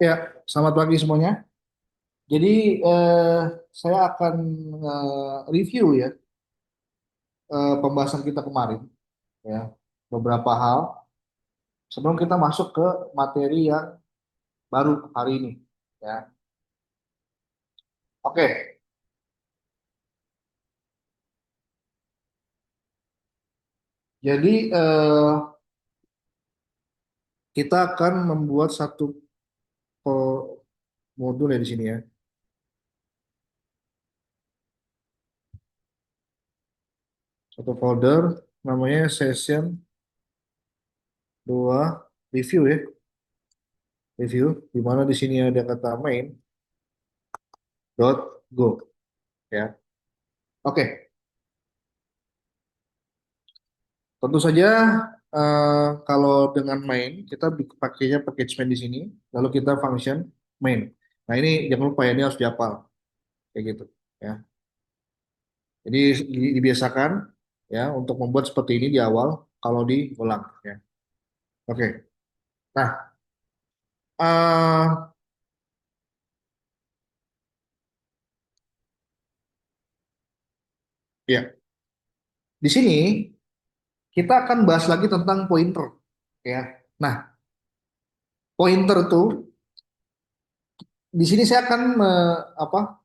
Ya, selamat pagi semuanya. Jadi saya akan review ya pembahasan kita kemarin ya beberapa hal sebelum kita masuk ke materi yang baru hari ini ya. Oke, jadi kita akan membuat satu modul ya di sini ya, satu folder namanya session 2 review ya, review di mana di sini ada kata main.go ya. Oke, tentu saja kalau dengan main kita pakainya package main di sini, lalu kita function main. Nah ini jangan lupa ya ini harus dihafal kayak gitu ya. Jadi dibiasakan ya untuk membuat seperti ini di awal kalau diulang ya. Oke. Nah eh, ya di sini kita akan bahas lagi tentang pointer ya. Nah pointer tuh di sini saya akan apa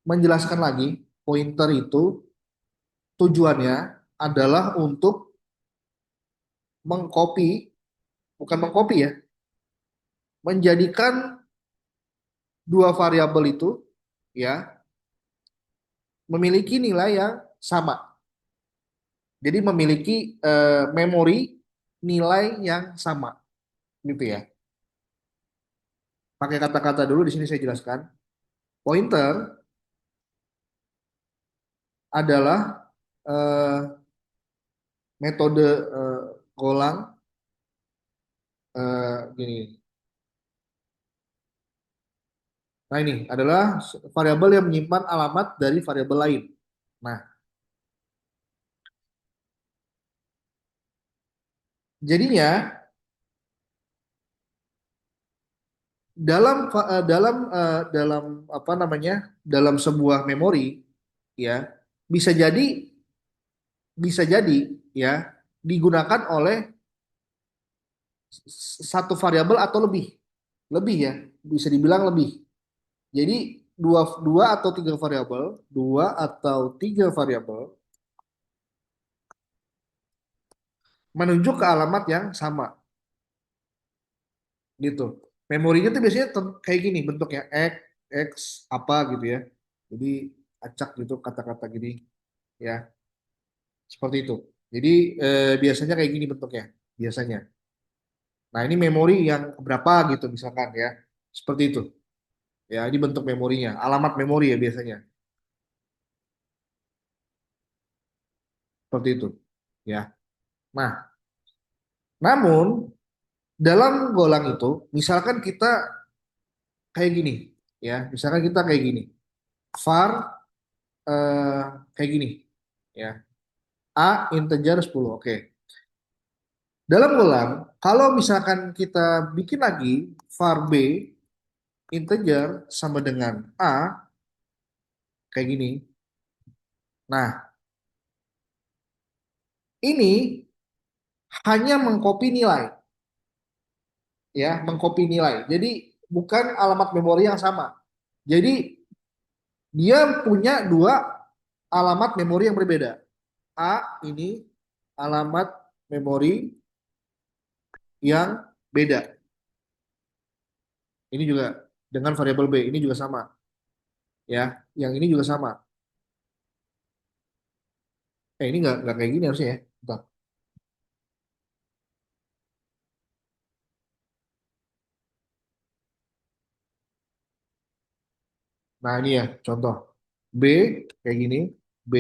menjelaskan lagi pointer itu tujuannya adalah untuk mengcopy, bukan mengcopy ya, menjadikan dua variabel itu ya memiliki nilai yang sama. Jadi memiliki memori nilai yang sama gitu ya. Pakai kata-kata dulu di sini saya jelaskan. Pointer adalah eh, metode golang gini. Nah ini adalah variabel yang menyimpan alamat dari variabel lain. Nah, jadinya dalam apa namanya dalam sebuah memori ya bisa jadi bisa jadi ya digunakan oleh satu variabel atau lebih lebih ya bisa dibilang lebih jadi dua dua atau tiga variabel menuju ke alamat yang sama gitu. Memorinya tuh biasanya kayak gini bentuknya x apa gitu ya. Jadi acak gitu kata-kata gini ya, seperti itu. Jadi biasanya kayak gini bentuknya, biasanya. Nah, ini memori yang berapa gitu misalkan ya. Seperti itu. Ya, ini bentuk memorinya, alamat memori ya biasanya. Seperti itu. Ya. Nah, namun dalam golang itu misalkan kita kayak gini ya, misalkan kita kayak gini. var eh, kayak gini ya. A integer 10. Oke. Dalam golang, kalau misalkan kita bikin lagi var b integer sama dengan A kayak gini. Nah, ini hanya mengcopy nilai ya, mengcopy nilai. Jadi bukan alamat memori yang sama. Jadi dia punya dua alamat memori yang berbeda. A ini alamat memori yang beda. Ini juga dengan variabel B ini juga sama ya. Yang ini juga sama. Ini nggak kayak gini harusnya ya. Bentar. Nah ini ya contoh B kayak gini B.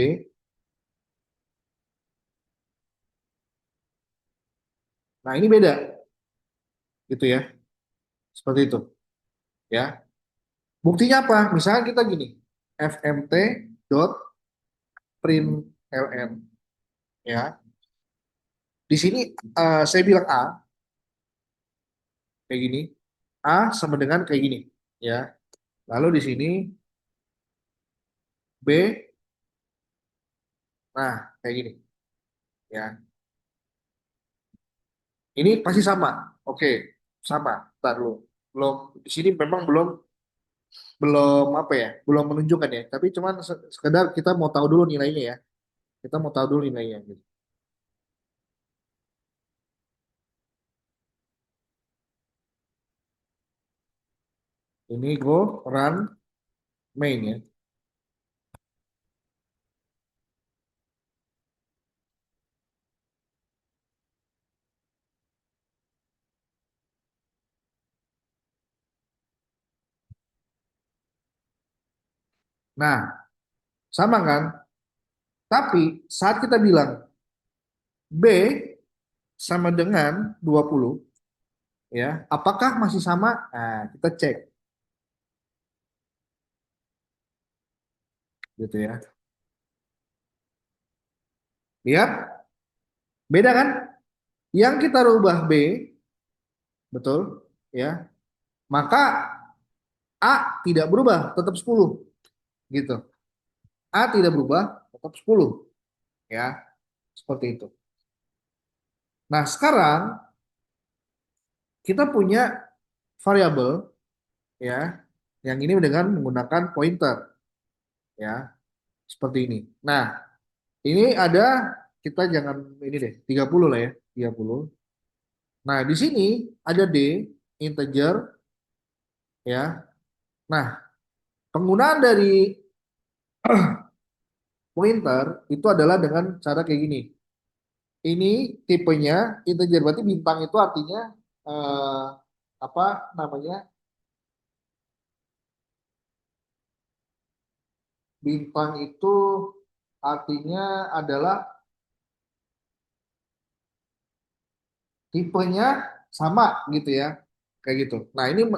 Nah ini beda gitu ya. Seperti itu ya. Buktinya apa? Misalnya kita gini, fmt dot println ya. Di sini saya bilang A kayak gini. A sama dengan kayak gini, ya. Lalu di sini B, nah kayak gini, ya. Ini pasti sama. Oke, sama. Ntar dulu. Belum di sini memang belum belum apa ya? Belum menunjukkan ya. Tapi cuman sekedar kita mau tahu dulu nilainya ya. Kita mau tahu dulu nilainya gitu. Ini go run main ya. Nah, sama kan? Tapi saat kita bilang B sama dengan 20 ya, apakah masih sama? Nah, kita cek gitu ya. Lihat, beda kan? Yang kita rubah B, betul ya. Maka A tidak berubah, tetap 10 gitu. A tidak berubah, tetap 10 ya. Seperti itu. Nah, sekarang kita punya variabel ya yang ini dengan menggunakan pointer ya, seperti ini. Nah, ini ada kita jangan ini deh, 30 lah ya, 30. Nah, di sini ada D integer ya. Nah, penggunaan dari pointer itu adalah dengan cara kayak gini. Ini tipenya integer, berarti bintang itu artinya eh, apa namanya? Bintang itu artinya adalah tipenya sama gitu ya. Kayak gitu. Nah, ini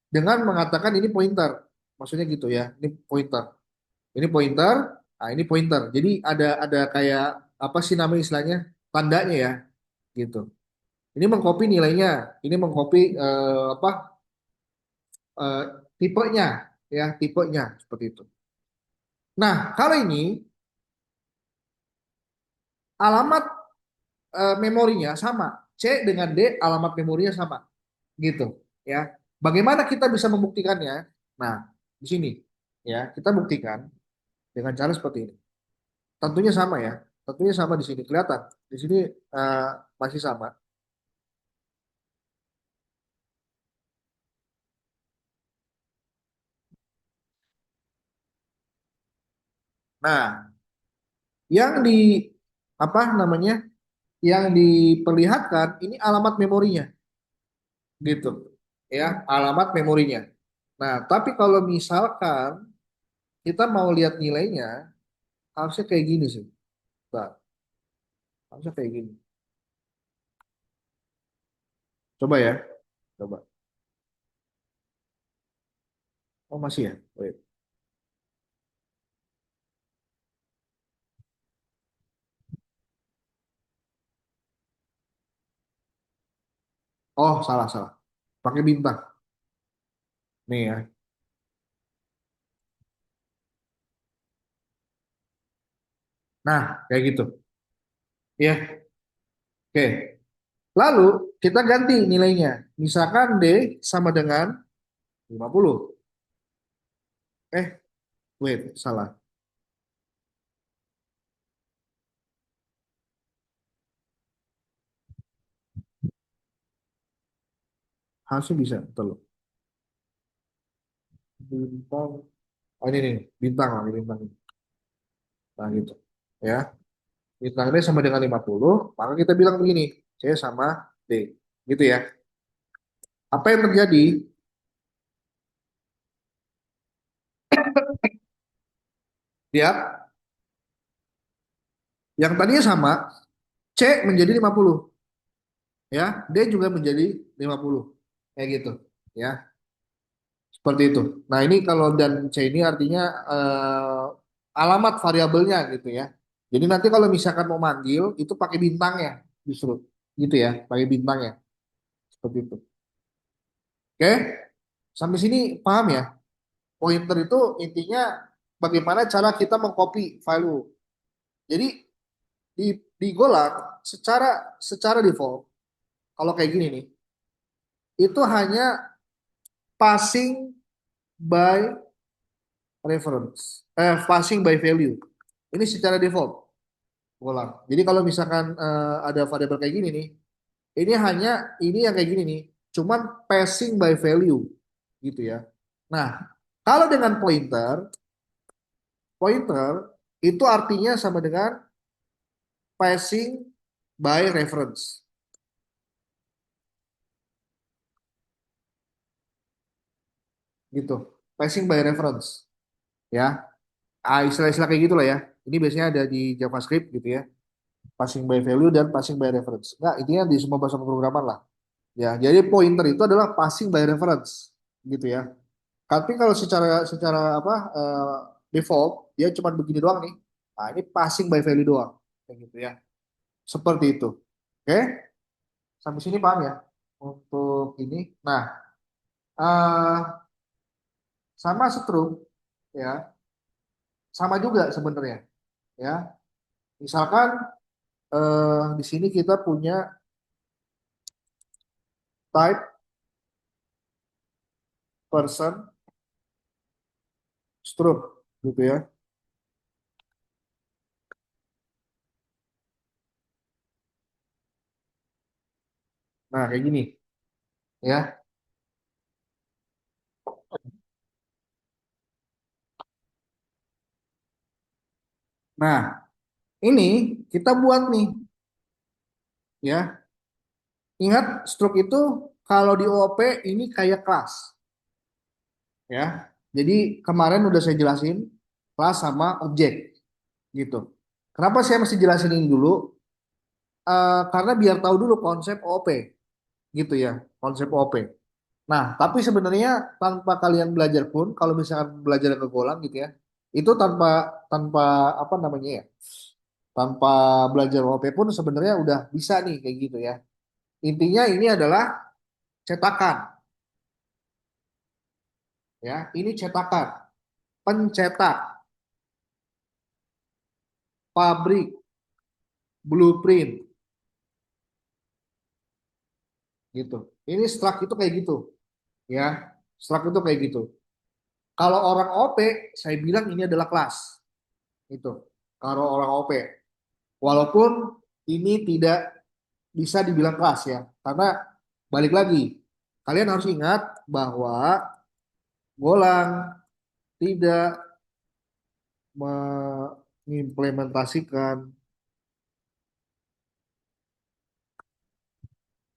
dengan mengatakan ini pointer. Maksudnya gitu ya. Ini pointer. Ini pointer. Nah, ini pointer. Jadi ada kayak apa sih namanya istilahnya? Tandanya ya, gitu. Ini mengcopy nilainya. Ini mengcopy apa eh, tipenya ya, tipenya seperti itu. Nah, kalau ini alamat memorinya sama. C dengan D alamat memorinya sama. Gitu ya. Bagaimana kita bisa membuktikannya? Nah, di sini ya, kita buktikan dengan cara seperti ini. Tentunya sama ya. Tentunya sama di sini kelihatan. Di sini eh, masih sama. Nah, yang di apa namanya? Yang diperlihatkan ini alamat memorinya gitu. Ya, alamat memorinya. Nah, tapi kalau misalkan kita mau lihat nilainya, harusnya kayak gini sih. Nah, harusnya kayak gini. Coba ya, coba. Oh, masih ya? Wait. Oh, salah, salah. Pakai bintang. Nih ya. Nah, kayak gitu. Ya, oke. Lalu kita ganti nilainya. Misalkan D sama dengan 50. Wait, salah. Harusnya bisa, betul. Bintang. Oh, ini nih, bintang lagi bintang. Nah, gitu. Ya. Bintang D sama dengan 50, maka kita bilang begini, C sama D. Gitu ya. Apa yang terjadi? Lihat, yang tadinya sama, C menjadi 50. Ya, D juga menjadi 50. Kayak gitu. Ya. Seperti itu. Nah, ini kalau dan C ini artinya alamat variabelnya gitu ya. Jadi nanti kalau misalkan mau manggil itu pakai bintangnya justru gitu ya, pakai bintangnya seperti itu. Oke, sampai sini paham ya? Pointer itu intinya bagaimana cara kita mengcopy value. Jadi di Golang secara default kalau kayak gini nih, itu hanya passing by passing by value. Ini secara default Golang. Jadi kalau misalkan ada variabel kayak gini nih, ini yang kayak gini nih, cuman passing by value gitu ya. Nah, kalau dengan pointer itu artinya sama dengan passing by reference gitu. Passing by reference ya. Istilah-istilah kayak gitulah ya. Ini biasanya ada di JavaScript gitu ya. Passing by value dan passing by reference. Nah, intinya di semua bahasa pemrograman lah. Ya, jadi pointer itu adalah passing by reference gitu ya. Tapi kalau secara secara apa default dia cuma begini doang nih. Nah, ini passing by value doang kayak gitu ya. Seperti itu. Oke, sampai sini paham ya untuk ini. Nah, eh, sama setrum ya, sama juga sebenarnya ya. Misalkan di sini kita punya type person strum gitu ya. Nah, kayak gini ya. Nah, ini kita buat nih ya. Ingat struk itu kalau di OOP ini kayak kelas ya. Jadi kemarin udah saya jelasin kelas sama objek gitu. Kenapa saya mesti jelasin ini dulu? Karena biar tahu dulu konsep OOP gitu ya, konsep OOP. Nah, tapi sebenarnya tanpa kalian belajar pun, kalau misalkan belajar ke Golang gitu ya, itu tanpa tanpa apa namanya ya, tanpa belajar OOP pun sebenarnya udah bisa nih kayak gitu ya. Intinya ini adalah cetakan ya, ini cetakan, pencetak, pabrik, blueprint gitu. Ini struct itu kayak gitu ya, struct itu kayak gitu. Kalau orang OP, saya bilang ini adalah kelas itu. Kalau orang OP, walaupun ini tidak bisa dibilang kelas ya, karena balik lagi, kalian harus ingat bahwa Golang tidak mengimplementasikan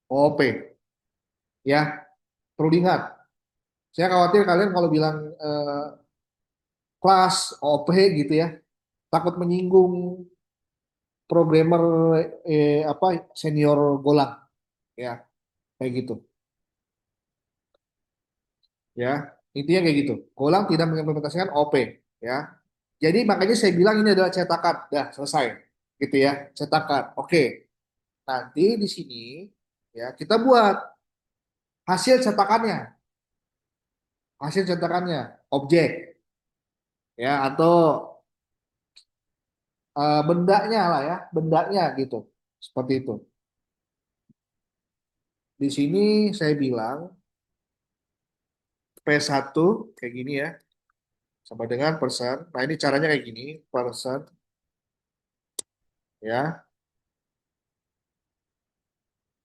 OOP ya. Perlu diingat, saya khawatir kalian kalau bilang kelas OOP gitu ya, takut menyinggung programmer apa senior Golang ya, kayak gitu ya. Intinya kayak gitu. Golang tidak mengimplementasikan OP ya. Jadi makanya saya bilang ini adalah cetakan. Dah selesai. Gitu ya, cetakan. Oke. Nanti di sini ya kita buat hasil cetakannya. Hasil cetakannya objek ya atau bendanya lah ya, bendanya gitu. Seperti itu. Di sini saya bilang P1 kayak gini ya, sama dengan person. Nah, ini caranya kayak gini, person ya.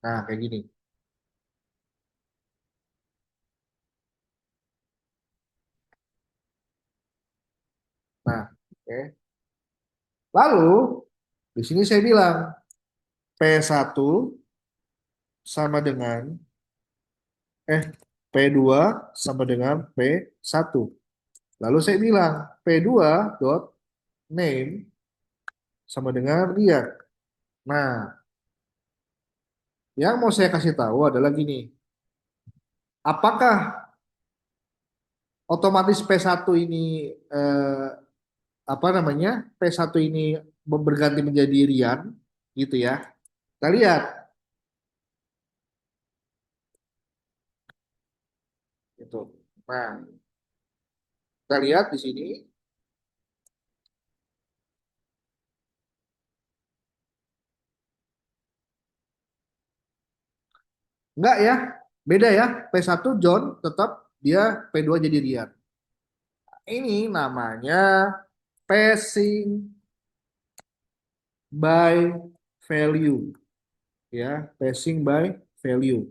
Nah, kayak gini. Nah, oke. Lalu di sini saya bilang P1 sama dengan eh P2 sama dengan P1. Lalu saya bilang P2 dot name sama dengan dia. Nah, yang mau saya kasih tahu adalah gini. Apakah otomatis P1 ini eh, apa namanya? P1 ini berganti menjadi Rian gitu ya. Kita lihat Nah, kita lihat di sini. Enggak ya, beda ya. P1 John tetap dia P2 jadi Rian. Ini namanya passing by value ya, passing by value.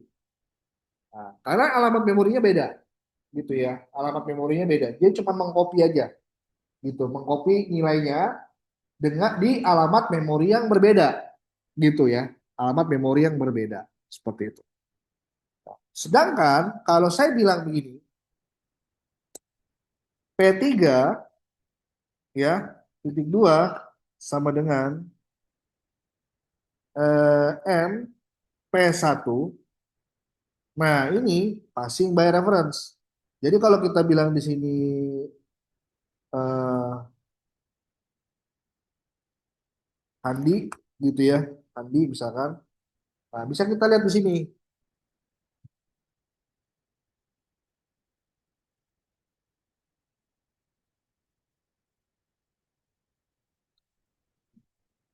Nah, karena alamat memorinya beda gitu ya. Alamat memorinya beda. Dia cuma mengcopy aja gitu, mengcopy nilainya dengan di alamat memori yang berbeda gitu ya. Alamat memori yang berbeda seperti itu. Sedangkan kalau saya bilang begini, P3 ya, titik 2 sama dengan M P1. Nah, ini passing by reference. Jadi kalau kita bilang di sini eh, Handi gitu ya, Handi misalkan. Nah, bisa kita lihat di sini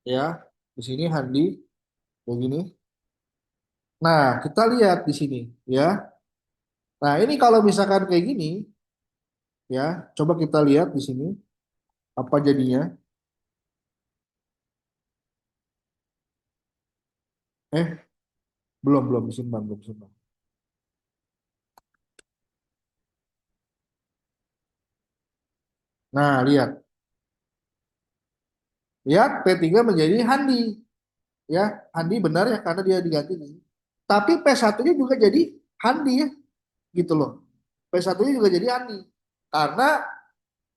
ya. Di sini Handi begini. Nah, kita lihat di sini ya. Nah, ini kalau misalkan kayak gini ya, coba kita lihat di sini apa jadinya. Eh, belum simpan, belum simpan. Nah, lihat. Lihat P3 menjadi Handi ya. Handi benar ya karena dia diganti di sini. Tapi P1-nya juga jadi Handi ya, gitu loh. P1-nya juga jadi Handi. Karena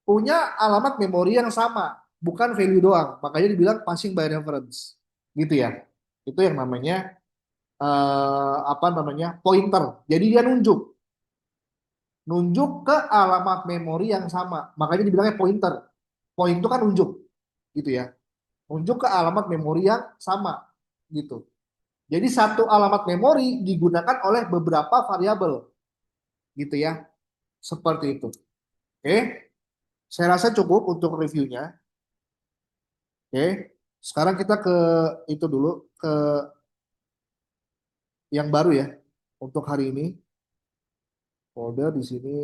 punya alamat memori yang sama, bukan value doang. Makanya dibilang passing by reference. Gitu ya. Itu yang namanya apa namanya? Pointer. Jadi dia nunjuk ke alamat memori yang sama. Makanya dibilangnya pointer. Point itu kan nunjuk, gitu ya. Nunjuk ke alamat memori yang sama, gitu. Jadi satu alamat memori digunakan oleh beberapa variabel, gitu ya. Seperti itu. Oke, saya rasa cukup untuk reviewnya. Oke, sekarang kita ke itu dulu, ke yang baru ya untuk hari ini. Folder di sini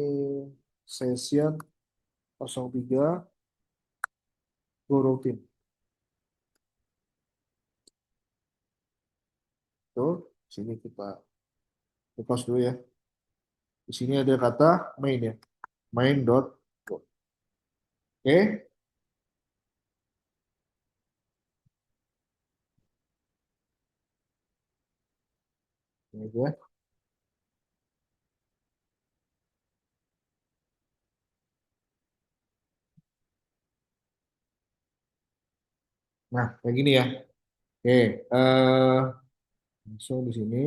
session 03 Go Routine. Tuh, sini kita lepas dulu ya. Di sini ada kata main ya, main dot go. Oke, ini dia. Nah, kayak gini ya. Oke, langsung di sini.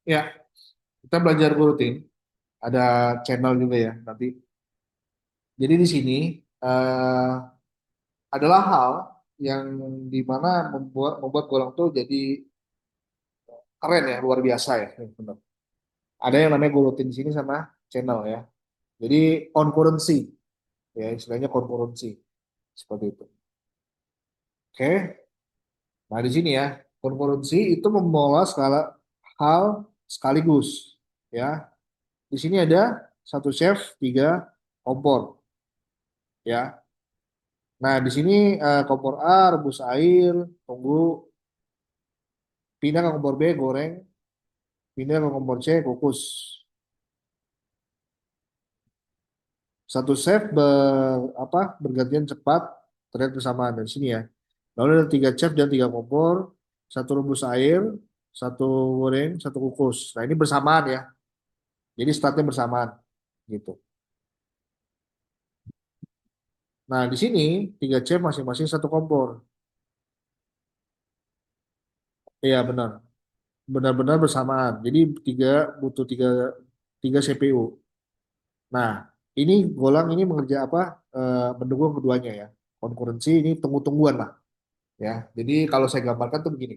Ya, kita belajar rutin. Ada channel juga ya nanti. Jadi di sini eh, adalah hal yang dimana membuat Golang tuh jadi keren ya, luar biasa ya. Benar. Ada yang namanya Go Rutin di sini sama channel ya. Jadi concurrency ya, istilahnya concurrency seperti itu. Oke, nah di sini ya concurrency itu membawa skala hal sekaligus ya. Di sini ada satu chef, tiga kompor ya. Nah, di sini kompor A, rebus air, tunggu, pindah ke kompor B, goreng, pindah ke kompor C, kukus. Satu chef bergantian cepat terlihat bersamaan dari sini ya. Lalu ada tiga chef dan tiga kompor, satu rebus air, satu goreng, satu kukus. Nah, ini bersamaan ya. Jadi startnya bersamaan gitu. Nah, di sini tiga chef masing-masing satu kompor. Iya, benar. Benar-benar bersamaan. Jadi tiga butuh tiga tiga CPU. Nah, ini Golang ini mengerja apa? Mendukung keduanya ya. Konkurensi ini tunggu-tungguan lah ya. Jadi kalau saya gambarkan tuh begini.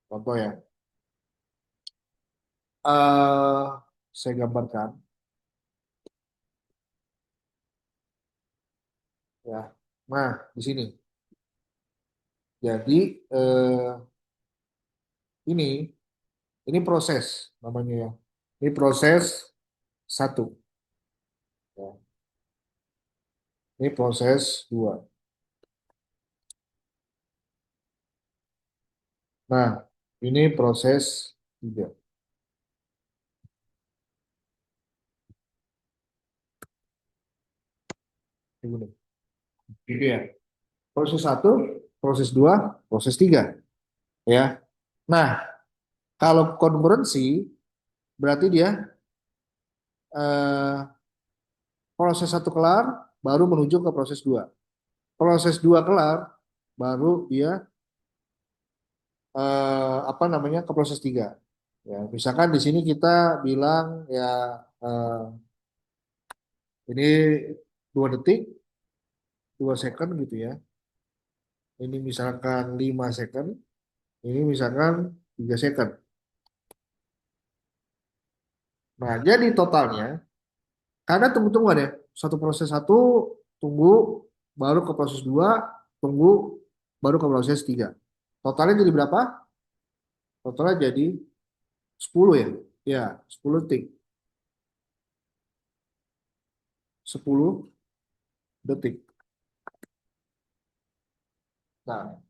Contoh ya, eh saya gambarkan ya. Nah, di sini. Jadi ini ini proses namanya ya. Ini proses satu. Ya. Ini proses dua. Nah, ini proses tiga. Ini. Gitu ya. Proses satu, proses dua, proses tiga. Ya. Nah, kalau konkurensi berarti dia eh, proses satu kelar, baru menuju ke proses dua. Proses dua kelar, baru dia apa namanya ke proses tiga. Ya, misalkan di sini kita bilang ya eh, ini 2 detik, 2 second gitu ya. Ini misalkan 5 second, ini misalkan 3 second. Nah, jadi totalnya, karena tunggu-tungguan ya, satu proses satu, tunggu, baru ke proses dua, tunggu, baru ke proses tiga. Totalnya jadi berapa? Totalnya jadi 10 ya. Ya, 10 detik. 10 detik. Nah,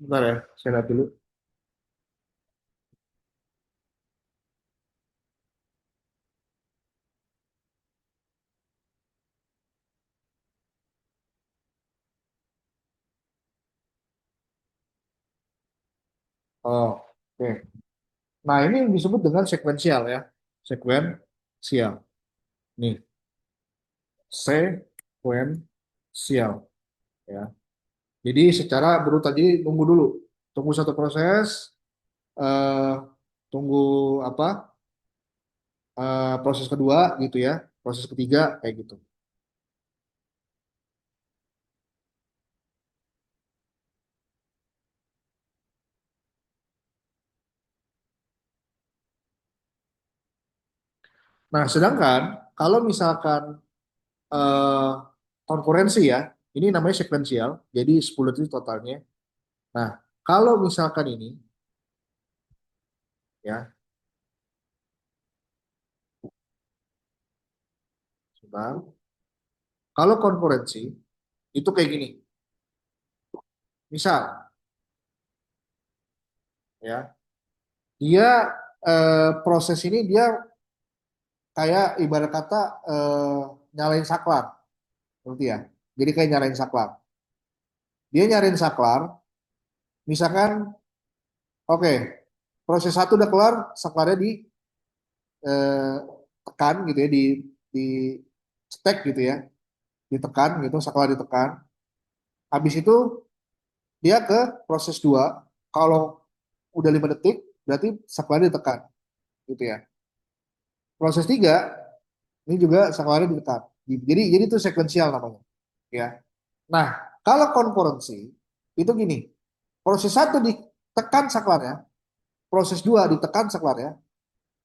bentar ya, saya lihat dulu. Oh, oke. Nah, ini disebut dengan sekuensial ya. Sekuensial. Nih, sekuensial ya. Jadi secara berurutan, jadi tunggu dulu. Tunggu satu proses, eh, tunggu apa? Proses kedua gitu ya. Proses ketiga kayak gitu. Nah, sedangkan kalau misalkan eh, konkurensi ya, ini namanya sekuensial. Jadi 10 itu totalnya. Nah, kalau misalkan ini ya, sebentar. Kalau konkurensi itu kayak gini. Misal ya, dia proses ini dia kayak ibarat kata nyalain saklar, ngerti ya? Jadi kayak nyalain saklar. Dia nyalain saklar, misalkan, oke, proses satu udah kelar, saklarnya ditekan gitu ya, di stack gitu ya, ditekan gitu, saklar ditekan. Habis itu dia ke proses dua, kalau udah 5 detik, berarti saklarnya ditekan gitu ya. Proses tiga, ini juga saklarnya ditekan. Jadi itu sekuensial namanya, ya. Nah, kalau konkurensi itu gini, proses satu ditekan saklarnya, proses dua ditekan saklarnya,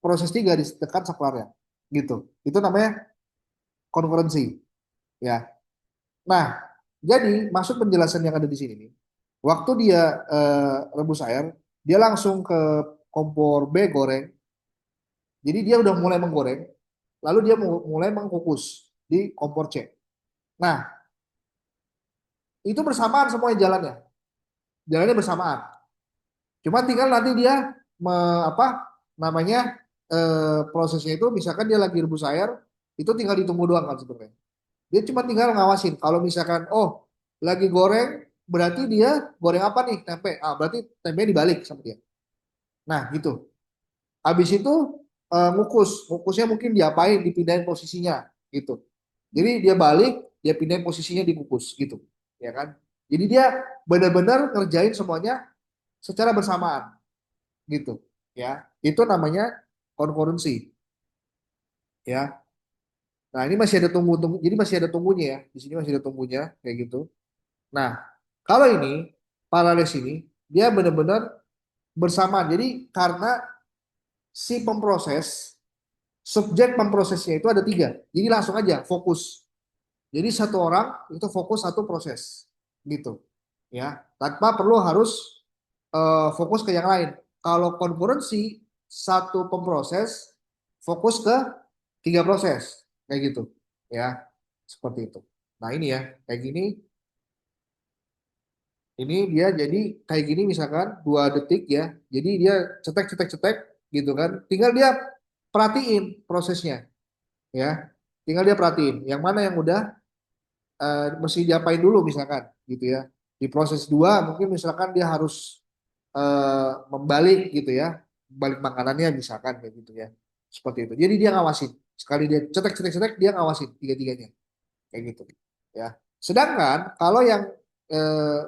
proses tiga ditekan saklarnya, gitu. Itu namanya konkurensi, ya. Nah, jadi maksud penjelasan yang ada di sini nih, waktu dia rebus air, dia langsung ke kompor B goreng, jadi dia udah mulai menggoreng, lalu dia mulai mengukus di kompor C. Nah, itu bersamaan semuanya jalannya. Jalannya bersamaan. Cuma tinggal nanti dia apa namanya prosesnya itu misalkan dia lagi rebus air, itu tinggal ditunggu doang kan sebenarnya. Dia cuma tinggal ngawasin. Kalau misalkan oh lagi goreng berarti dia goreng apa nih tempe. Ah berarti tempe dibalik sama dia. Nah gitu. Habis itu ngukusnya mungkin diapain, dipindahin posisinya gitu. Jadi dia balik, dia pindahin posisinya dikukus gitu, ya kan? Jadi dia benar-benar ngerjain semuanya secara bersamaan gitu, ya. Itu namanya concurrency, ya. Nah ini masih ada tunggu-tunggu, jadi masih ada tunggunya ya. Di sini masih ada tunggunya kayak gitu. Nah kalau ini paralel ini dia benar-benar bersamaan. Jadi karena si pemproses subjek pemprosesnya itu ada tiga. Jadi langsung aja fokus. Jadi satu orang itu fokus satu proses gitu. Ya, tanpa perlu harus fokus ke yang lain. Kalau konkurensi satu pemproses fokus ke tiga proses kayak gitu. Ya, seperti itu. Nah, ini ya, kayak gini ini dia jadi kayak gini misalkan 2 detik ya. Jadi dia cetek cetek cetek gitu kan. Tinggal dia perhatiin prosesnya ya. Tinggal dia perhatiin yang mana yang udah mesti diapain dulu misalkan gitu ya. Di proses dua mungkin misalkan dia harus membalik gitu ya. Balik makanannya misalkan kayak gitu ya. Seperti itu. Jadi dia ngawasin. Sekali dia cetek cetek cetek dia ngawasin tiga-tiganya kayak gitu ya. Sedangkan kalau yang eh,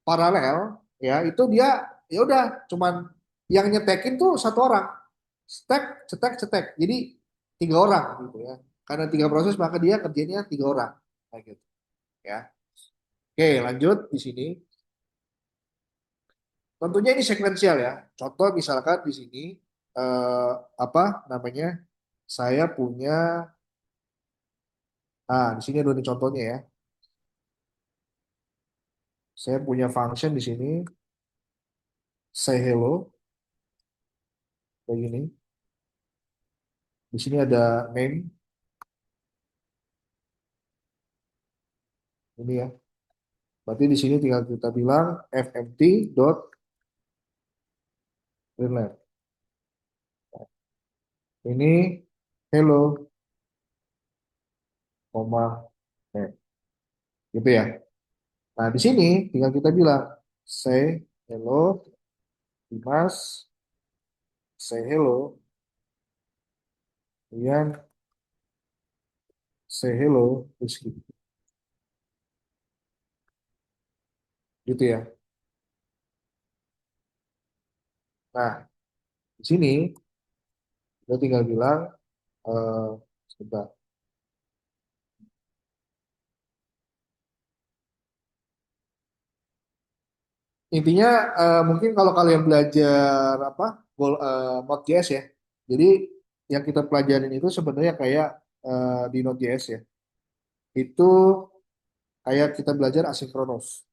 paralel ya itu dia ya udah cuman yang nyetekin tuh satu orang. Cetek cetek cetek. Jadi tiga orang gitu ya. Karena tiga proses maka dia kerjanya tiga orang kayak gitu ya. Oke, lanjut di sini. Tentunya ini sekuensial ya. Contoh misalkan di sini eh, apa namanya? Saya punya di sini ada nih contohnya ya. Saya punya function di sini say hello kayak gini. Di sini ada name ini ya. Berarti di sini tinggal kita bilang fmt dot readline. Ini hello, koma name. Gitu ya. Nah, di sini tinggal kita bilang say hello Dimas, say hello Ian, say hello Rizky. Gitu ya. Nah, di sini kita tinggal bilang eh sebentar. Intinya mungkin kalau kalian belajar apa Node.js ya. Jadi yang kita pelajarin itu sebenarnya kayak di Node.js ya. Itu kayak kita belajar asynchronous.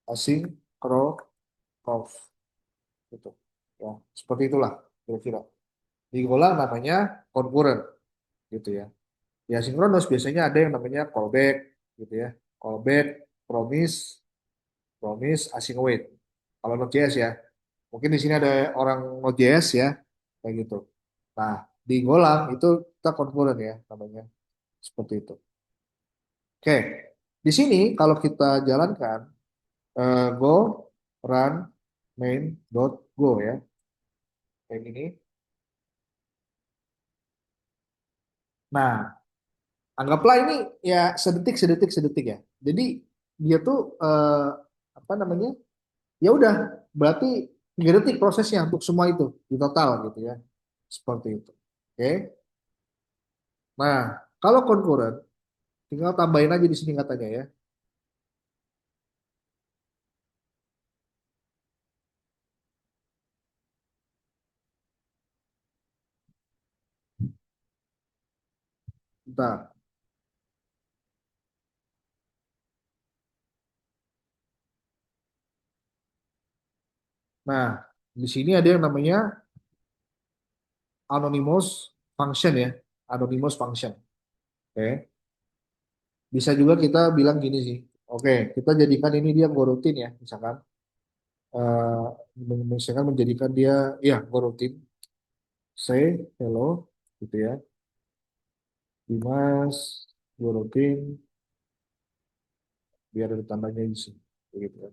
Asynchronous gitu. Ya, seperti itulah kira-kira. Di Golang namanya concurrent gitu ya. Di asynchronous biasanya ada yang namanya callback gitu ya. Callback, promise, promise, async await. Kalau Node.js ya. Mungkin di sini ada orang Node.js ya, kayak gitu. Nah, di Golang itu kita concurrent ya namanya, seperti itu. Oke, di sini kalau kita jalankan go run main dot go ya, kayak gini. Nah, anggaplah ini ya sedetik sedetik sedetik ya. Jadi dia tuh apa namanya? Ya udah, berarti 3 detik prosesnya untuk semua itu di total gitu ya, seperti itu. Oke. Nah, kalau concurrent tinggal tambahin aja di sini katanya ya. Bentar. Nah, di sini ada yang namanya anonymous function ya. Anonymous function. Oke. Bisa juga kita bilang gini sih. Oke, kita jadikan ini dia gorotin ya, misalkan. eh misalkan menjadikan dia, ya gorotin. Say hello, gitu ya. Dimas, gorotin, biar ada tandanya di sini. Gitu ya.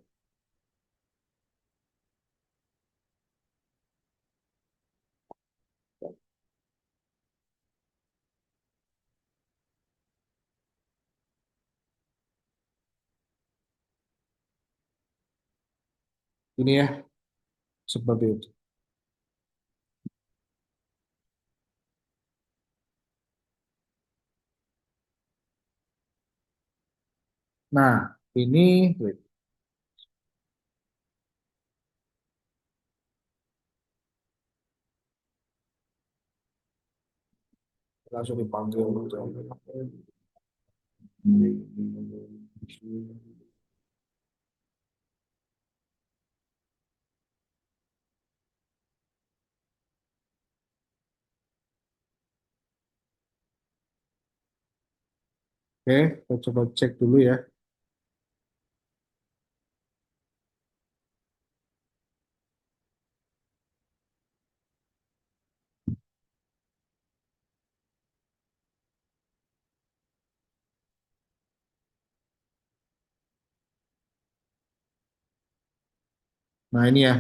Ini ya, seperti itu. Nah, ini wait, langsung dipanggil gitu. Oke, kita coba cek dulu ya. Nah, ini ya,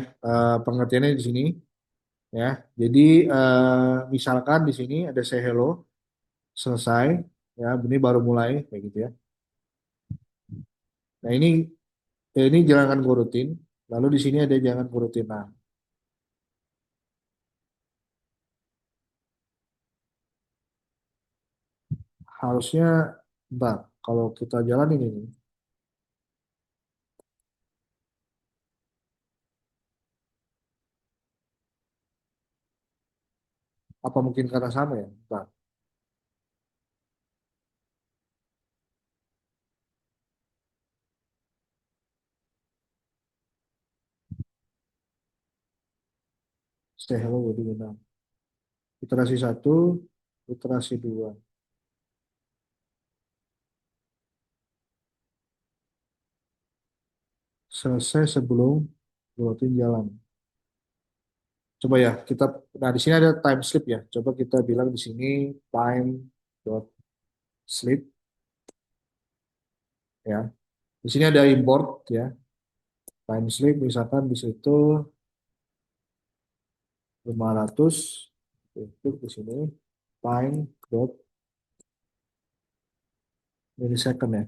pengertiannya di sini ya. Jadi misalkan di sini ada say hello, selesai, ya, ini baru mulai kayak gitu ya. Nah, ini jangan gurutin, lalu di sini ada jangan gurutin. Nah, harusnya, bentar, kalau kita jalanin ini, apa mungkin karena sama ya? Bentar, say hello jadi benar. Iterasi satu, iterasi dua, selesai sebelum gurutin jalan. Coba ya, nah di sini ada time slip ya. Coba kita bilang di sini time dot slip ya. Di sini ada import ya, time slip misalkan di situ 500 itu di sini time dot millisecond ya.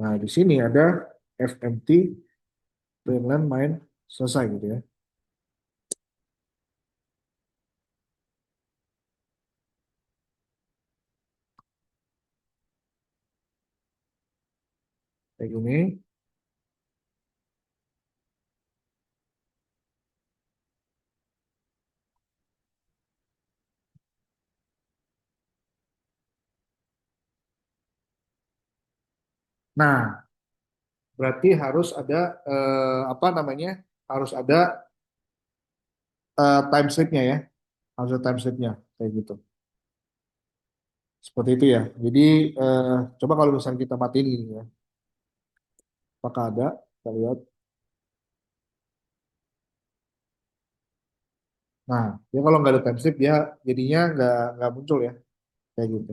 Nah, di sini ada FMT Finland main selesai gitu ya. Kayak gini. Nah, berarti harus ada apa namanya? Harus ada time slipnya ya. Harus ada time slipnya kayak gitu. Seperti itu ya. Jadi eh, coba kalau misalnya kita matiin gini ya. Apakah ada? Kita lihat. Nah, ya kalau nggak ada time slip ya jadinya nggak muncul ya kayak gitu.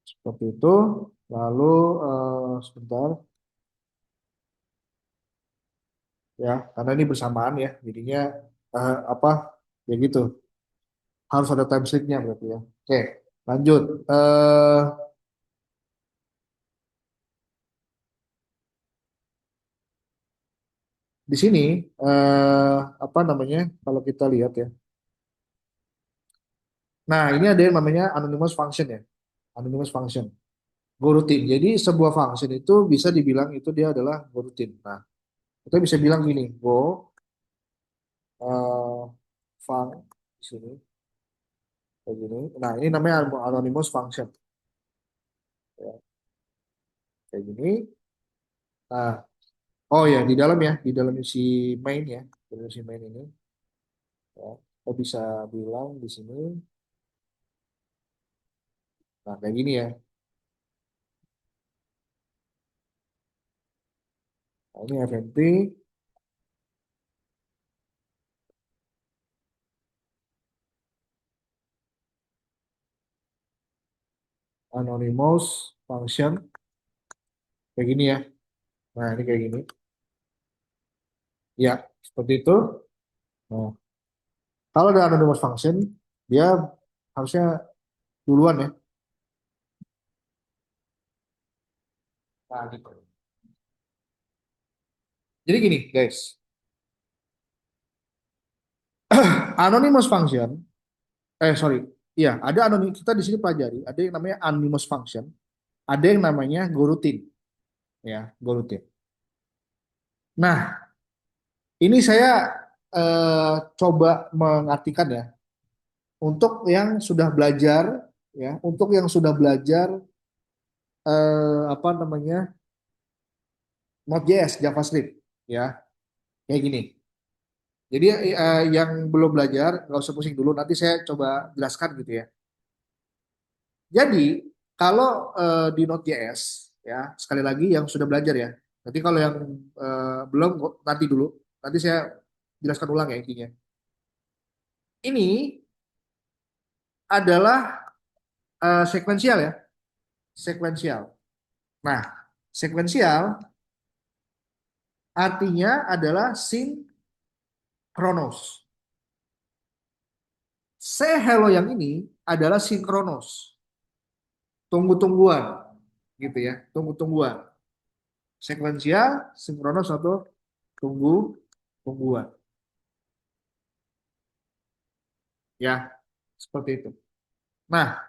Seperti itu. Lalu sebentar ya, karena ini bersamaan ya, jadinya apa ya gitu. Harus ada time slipnya berarti ya. Oke, lanjut. Di sini apa namanya? Kalau kita lihat ya. Nah, ini ada yang namanya anonymous function ya. Anonymous function. Goroutine. Jadi sebuah function itu bisa dibilang itu dia adalah goroutine. Nah, kita bisa bilang gini, go eh fun di sini kayak gini. Nah, ini namanya anonymous function ya, kayak gini. Nah, oh ya, di dalam si main ya, di dalam si main ini ya, kita bisa bilang di sini Nah, kayak gini ya. Nah, ini FNT, anonymous function, kayak gini ya. Nah, ini kayak gini. Ya, seperti itu. Nah, kalau ada anonymous function, dia harusnya duluan ya. Nah, gitu. Jadi gini, guys. Anonymous function, sorry. Iya, ada anonim kita di sini pelajari, ada yang namanya anonymous function, ada yang namanya goroutine, ya, goroutine. Nah, ini saya coba mengartikan ya, untuk yang sudah belajar, ya, untuk yang sudah belajar apa namanya Node.js, JavaScript, ya, kayak gini. Jadi yang belum belajar nggak usah pusing dulu, nanti saya coba jelaskan gitu ya. Jadi kalau di Node.js, ya, sekali lagi yang sudah belajar ya. Nanti kalau yang belum, nanti dulu, nanti saya jelaskan ulang ya intinya. Ini adalah sekuensial ya, sekuensial. Nah, sekuensial artinya adalah sinkronos. Say hello yang ini adalah sinkronos, tunggu-tungguan, gitu ya, tunggu-tungguan. Sekuensial, sinkronos atau tunggu-tungguan, ya, seperti itu. Nah,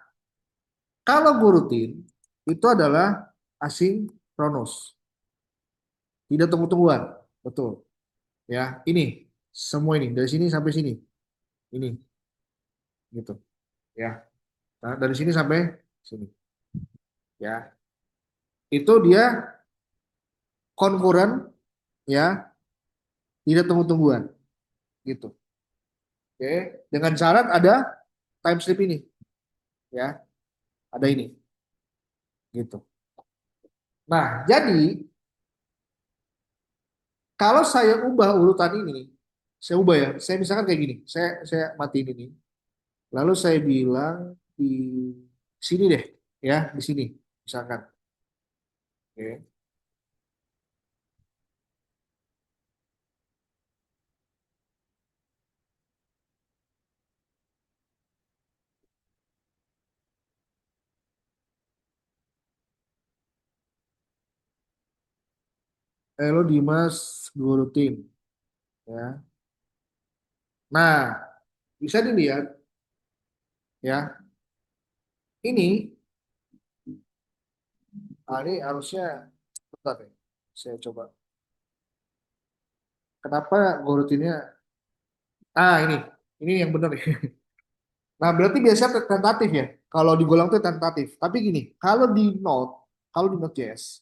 kalau gue rutin itu adalah asinkronos, tidak tunggu-tungguan, betul. Ya, ini semua ini dari sini sampai sini, ini, gitu, ya. Nah, dari sini sampai sini, ya. Itu dia konkuren, ya, tidak tunggu-tungguan, gitu. Oke, dengan syarat ada time slip ini, ya, ada ini, gitu. Nah, jadi kalau saya ubah urutan ini, saya ubah ya, saya misalkan kayak gini, saya matiin ini, lalu saya bilang di sini deh, ya, di sini, misalkan. Oke. Halo Dimas, guru tim, ya. Nah, bisa dilihat, ya, ini, ini harusnya, bentar nih, saya coba. Kenapa guru timnya, ini yang benar nih. Nah, berarti biasanya tentatif ya. Kalau digolong itu tentatif. Tapi gini, kalau di Node.js,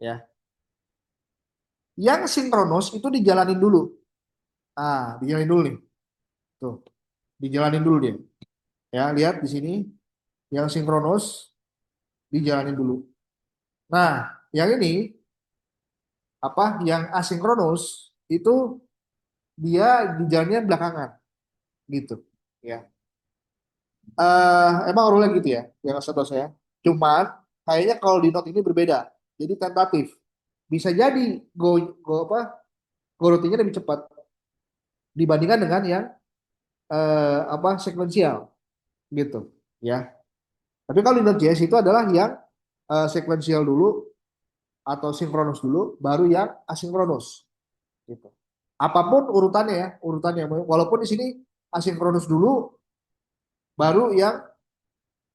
ya, yang sinkronos itu dijalanin dulu. Dijalanin dulu nih. Tuh, dijalanin dulu dia. Ya, lihat di sini, yang sinkronos dijalanin dulu. Nah, yang ini apa? Yang asinkronos itu dia dijalanin belakangan, gitu. Ya, emang rule gitu ya, yang setahu saya. Cuman kayaknya kalau di Node ini berbeda. Jadi tentatif. Bisa jadi go go apa go routingnya lebih cepat dibandingkan dengan yang apa sekuensial, gitu ya. Tapi kalau di Node.js itu adalah yang sekuensial dulu atau sinkronus dulu baru yang asinkronus, gitu. Apapun urutannya ya, urutannya walaupun di sini asinkronus dulu baru yang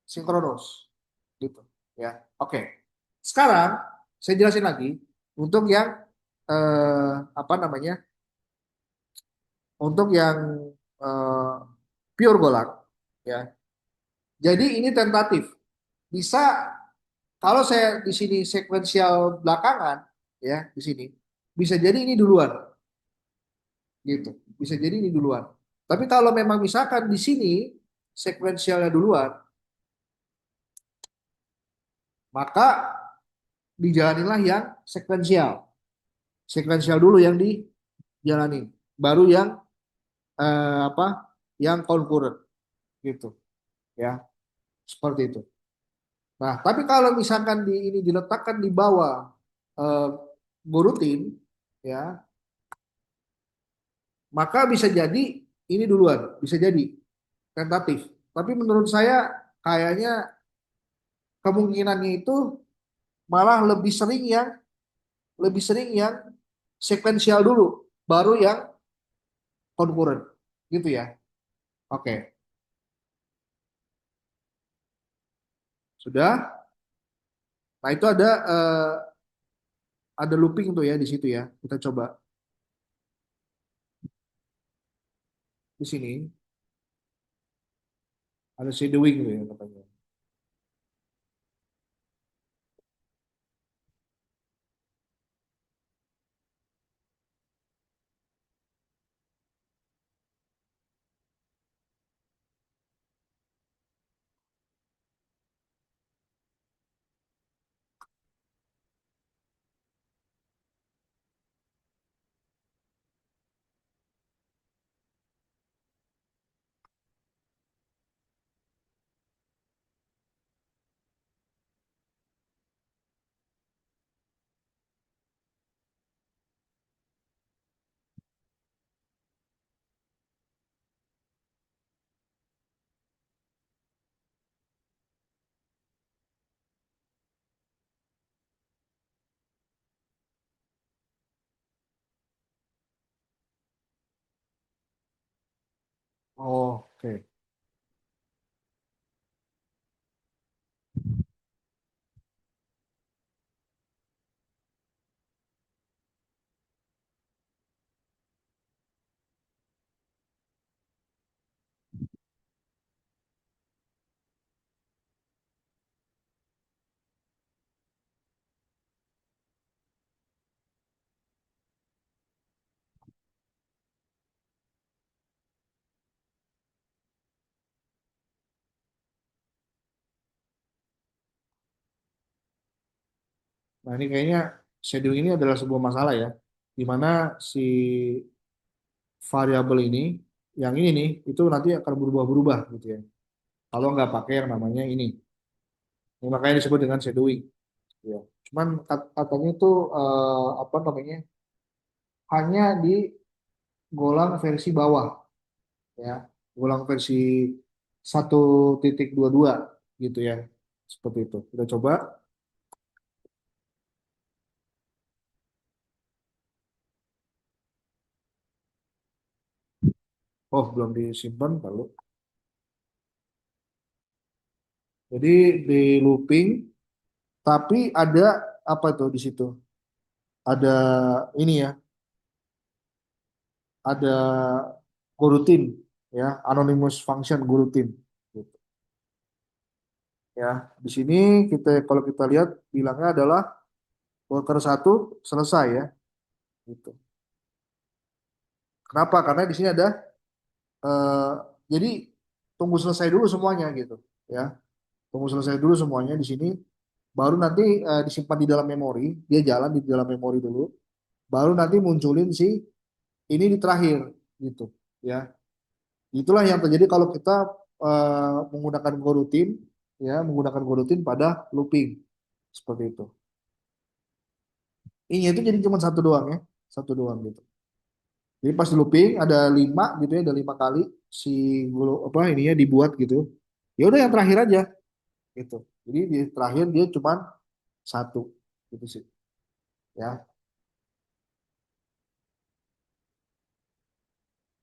sinkronus, gitu ya. Oke. Sekarang saya jelasin lagi untuk yang apa namanya? Untuk yang eh, pure Golang, ya. Jadi ini tentatif. Bisa kalau saya di sini sekuensial belakangan, ya, di sini bisa jadi ini duluan, gitu. Bisa jadi ini duluan. Tapi kalau memang misalkan di sini sekuensialnya duluan, Maka dijalanilah yang sekuensial. Sekuensial dulu yang dijalanin. Baru yang apa? Yang concurrent gitu ya. Seperti itu. Nah, tapi kalau misalkan ini diletakkan di bawah eh, gurutin ya, maka bisa jadi ini duluan, bisa jadi tentatif. Tapi menurut saya kayaknya kemungkinannya itu malah lebih sering yang sekuensial dulu, baru yang concurrent, gitu ya. Oke, sudah. Nah itu ada looping tuh ya di situ ya. Kita coba di sini ada shadowing tuh ya katanya. Oh, oke. Nah ini kayaknya shadowing ini adalah sebuah masalah ya, di mana si variabel ini, yang ini nih, itu nanti akan berubah-berubah gitu ya. Kalau nggak pakai yang namanya ini. Ini makanya disebut dengan shadowing. Ya. Cuman katanya itu apa namanya, hanya di golang versi bawah ya, golang versi 1.22 gitu ya, seperti itu. Kita coba. Oh, belum disimpan lalu. Jadi di looping, tapi ada apa tuh di situ? Ada ini ya, ada coroutine ya, anonymous function coroutine gitu. Ya, di sini kalau kita lihat bilangnya adalah worker satu selesai ya gitu. Kenapa? Karena di sini ada eh, jadi tunggu selesai dulu semuanya gitu ya. Tunggu selesai dulu semuanya di sini, baru nanti disimpan di dalam memori, dia jalan di dalam memori dulu, baru nanti munculin si ini di terakhir gitu ya. Itulah yang terjadi kalau kita menggunakan coroutine ya, menggunakan coroutine pada looping seperti itu. Ini itu jadi cuma satu doang ya, satu doang gitu. Jadi pas di looping ada 5 gitu ya, ada 5 kali si apa ininya dibuat gitu. Ya udah yang terakhir aja gitu. Jadi di terakhir dia cuma satu gitu sih ya.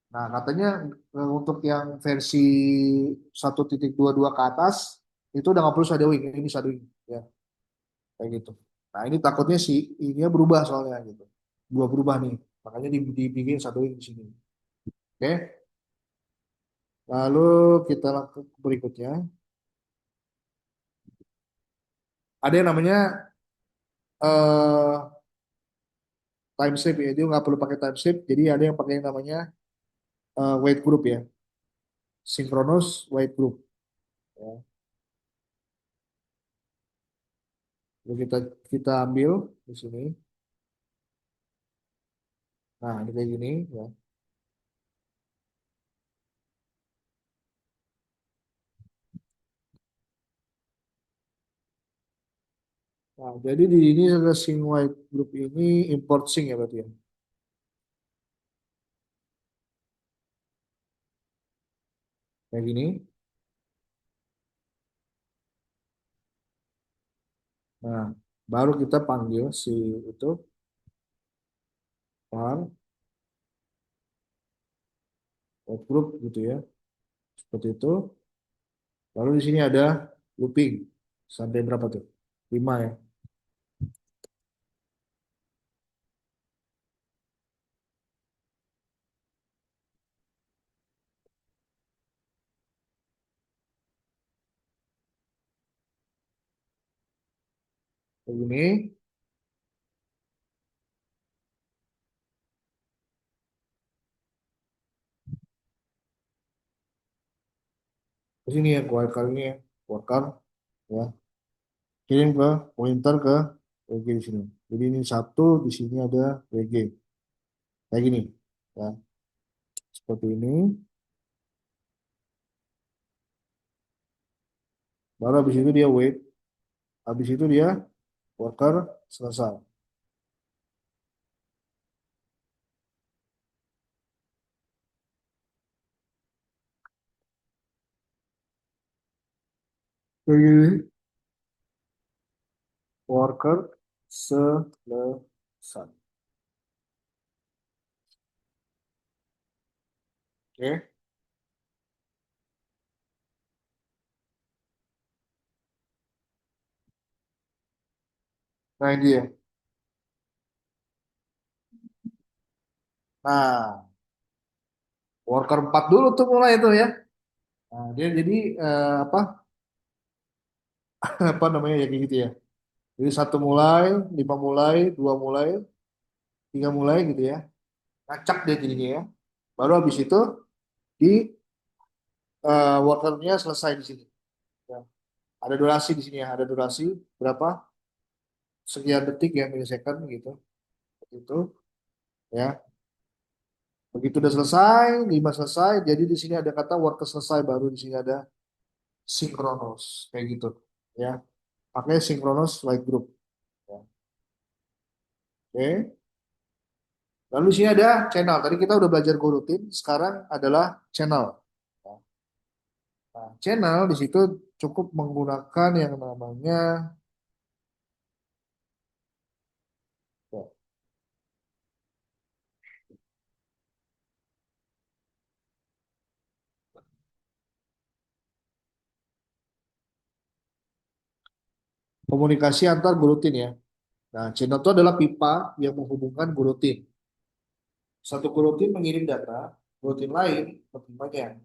Nah katanya untuk yang versi 1.22 ke atas itu udah nggak perlu shadowing, ini shadowing ya kayak gitu. Nah ini takutnya si ininya berubah soalnya gitu. Berubah nih. Makanya dibikin shadowing di sini. Oke. Lalu kita lakukan berikutnya. Ada yang namanya eh time shape ya. Dia nggak perlu pakai time shape. Jadi ada yang pakai yang namanya weight group ya. Synchronous weight group. Ya. Lalu kita ambil di sini. Nah, ini kayak gini ya. Nah, jadi di ini ada sing white group ini import sing ya berarti ya. Kayak gini. Nah, baru kita panggil si itu var white group gitu ya. Seperti itu. Lalu di sini ada looping sampai berapa tuh? 5 ya. Kayak gini. Di sini ya worker ini ya. Worker ya. Kirim ke pointer ke WG di sini. Jadi ini satu, di sini ada WG. Kayak gini. Ya. Seperti ini. Baru habis itu dia wait. Habis itu dia worker selesai. Kayak gini. Worker selesai. Oke. Nah ini dia. Nah, worker 4 dulu tuh mulai itu ya. Nah, dia jadi apa apa namanya ya kayak gitu ya. Jadi satu mulai, lima mulai, dua mulai, tiga mulai gitu ya. Ngacak dia jadinya ya. Baru habis itu di workernya selesai di sini. Ya. Ada durasi di sini ya. Ada durasi berapa? Sekian detik ya milisecond gitu. Itu ya. Begitu udah selesai, 5 selesai, jadi di sini ada kata worker selesai, baru di sini ada synchronous kayak gitu ya. Pakai synchronous like group ya. Oke. Lalu di sini ada channel. Tadi kita udah belajar coroutine, sekarang adalah channel. Nah, channel di situ cukup menggunakan yang namanya ya, komunikasi antar coroutine ya. Nah, channel itu adalah pipa yang menghubungkan coroutine. Satu coroutine mengirim data, coroutine lain menerimanya.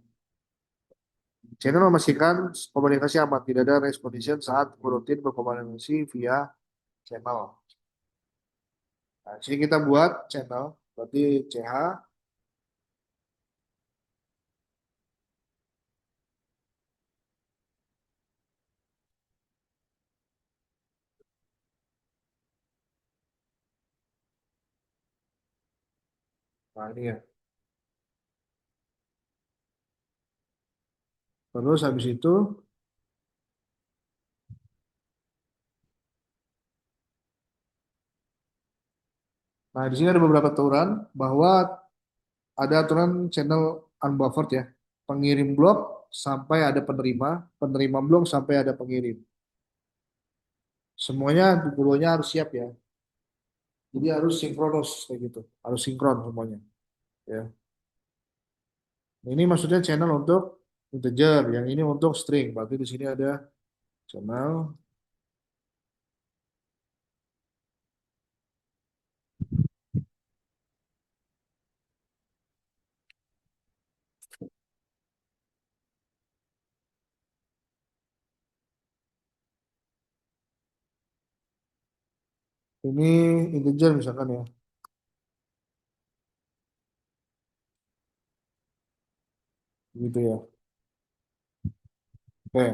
Channel memastikan komunikasi aman, tidak ada race condition saat coroutine berkomunikasi via channel. Nah, di sini kita buat channel, berarti CH. Nah, ini ya. Terus habis itu, nah di sini ada beberapa aturan bahwa ada aturan channel unbuffered ya. Pengirim blok sampai ada penerima, penerima blok sampai ada pengirim. Semuanya dulunya harus siap ya. Jadi harus sinkronus kayak gitu. Harus sinkron semuanya. Ya. Ini maksudnya channel untuk integer, yang ini untuk string. Berarti di sini ada channel. Ini integer misalkan ya. Gitu ya. Oke.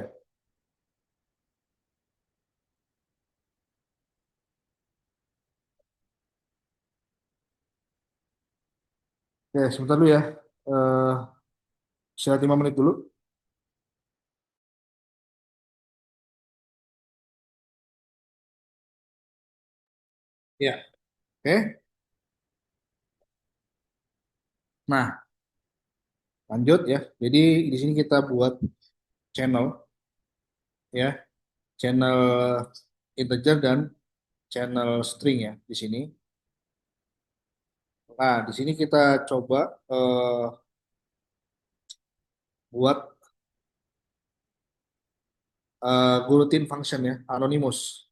Oke, sebentar dulu ya. Eh, Istirahat 5 menit dulu. Ya. Oke. Nah, lanjut ya. Jadi di sini kita buat channel ya, channel integer dan channel string ya di sini. Nah, di sini kita coba buat gurutin function ya, anonymous.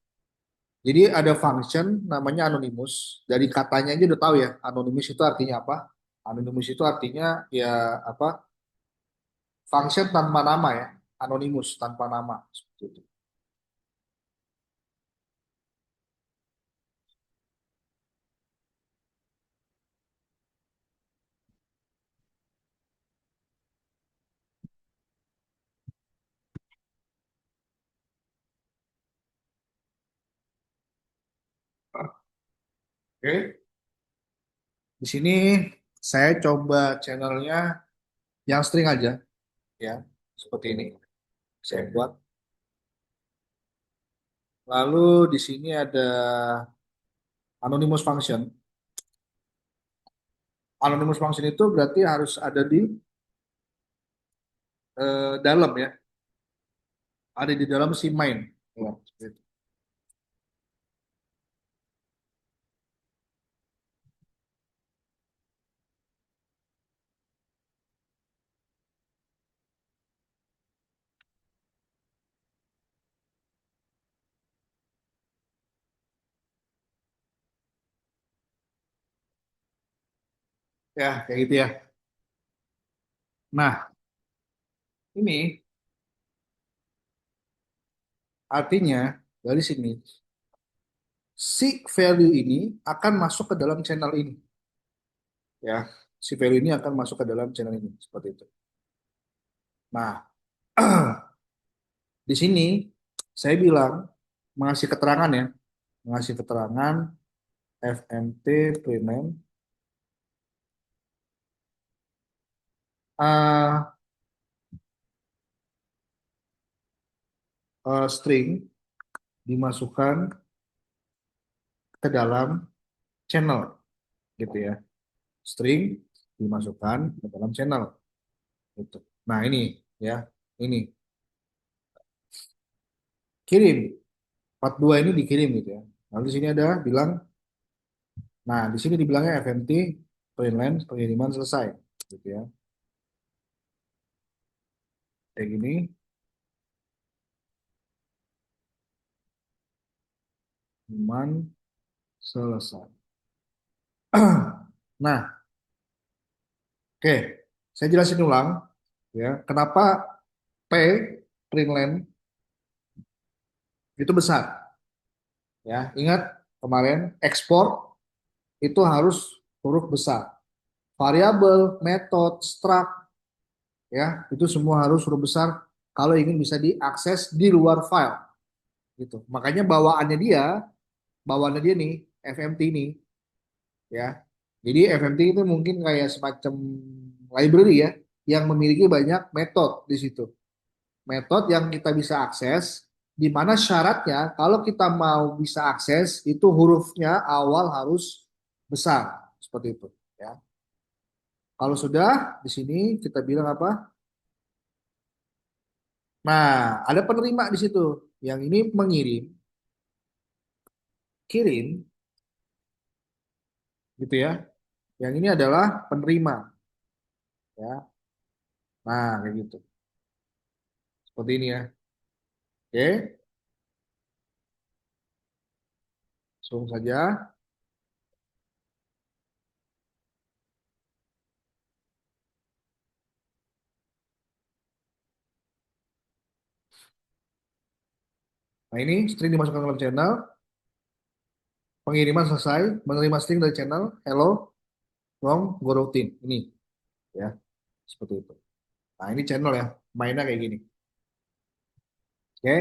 Jadi ada function namanya anonymous. Dari katanya aja udah tahu ya, anonymous itu artinya apa? Anonymous itu artinya ya apa? Function tanpa nama ya, anonymous tanpa nama seperti itu. Oke, di sini saya coba channelnya yang string aja ya, seperti ini. Saya buat. Lalu di sini ada anonymous function. Anonymous function itu berarti harus ada di dalam ya, ada di dalam si main. Ya, seperti itu. Ya, kayak gitu ya. Nah, ini artinya dari sini si value ini akan masuk ke dalam channel ini ya. Si value ini akan masuk ke dalam channel ini seperti itu. Nah, di sini saya bilang mengasih keterangan ya, mengasih keterangan fmt printline uh, string dimasukkan ke dalam channel gitu ya. String dimasukkan ke dalam channel gitu. Nah, ini ya, ini kirim 42 ini dikirim gitu ya. Lalu di sini ada bilang, nah di sini dibilangnya FMT print pengiriman selesai gitu ya. Kayak gini, pengiriman selesai. Nah, oke, saya jelasin ulang ya. Kenapa P print itu besar ya. Ingat kemarin ekspor itu harus huruf besar. Variabel, metode, struct ya, itu semua harus huruf besar kalau ingin bisa diakses di luar file gitu. Makanya bawaannya dia nih FMT ini ya. Jadi FMT itu mungkin kayak semacam library ya yang memiliki banyak metode di situ. Metode yang kita bisa akses di mana syaratnya kalau kita mau bisa akses itu hurufnya awal harus besar seperti itu ya. Kalau sudah di sini kita bilang apa? Nah, ada penerima di situ. Yang ini mengirim, kirim gitu ya. Yang ini adalah penerima ya. Nah, kayak gitu. Seperti ini ya. Oke, langsung saja. Nah, ini string dimasukkan ke dalam channel, pengiriman selesai, menerima string dari channel, hello from Gorotin. Ini ya, seperti itu. Nah, ini channel ya, mainnya kayak gini. Oke,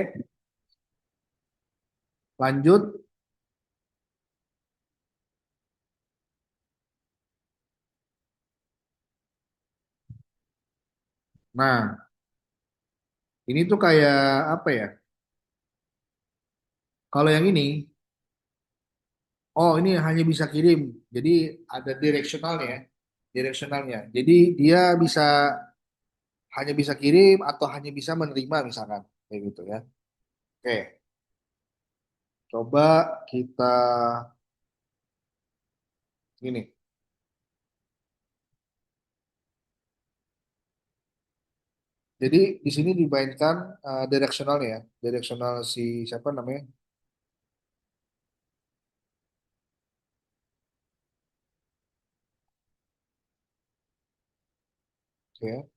lanjut. Nah, ini tuh kayak apa ya? Kalau yang ini, oh ini hanya bisa kirim. Jadi ada direksionalnya ya. Direksionalnya. Jadi dia bisa hanya bisa kirim atau hanya bisa menerima misalkan. Kayak gitu ya. Oke, coba kita gini. Jadi di sini dimainkan direksionalnya ya. Direksional si siapa namanya? Oke.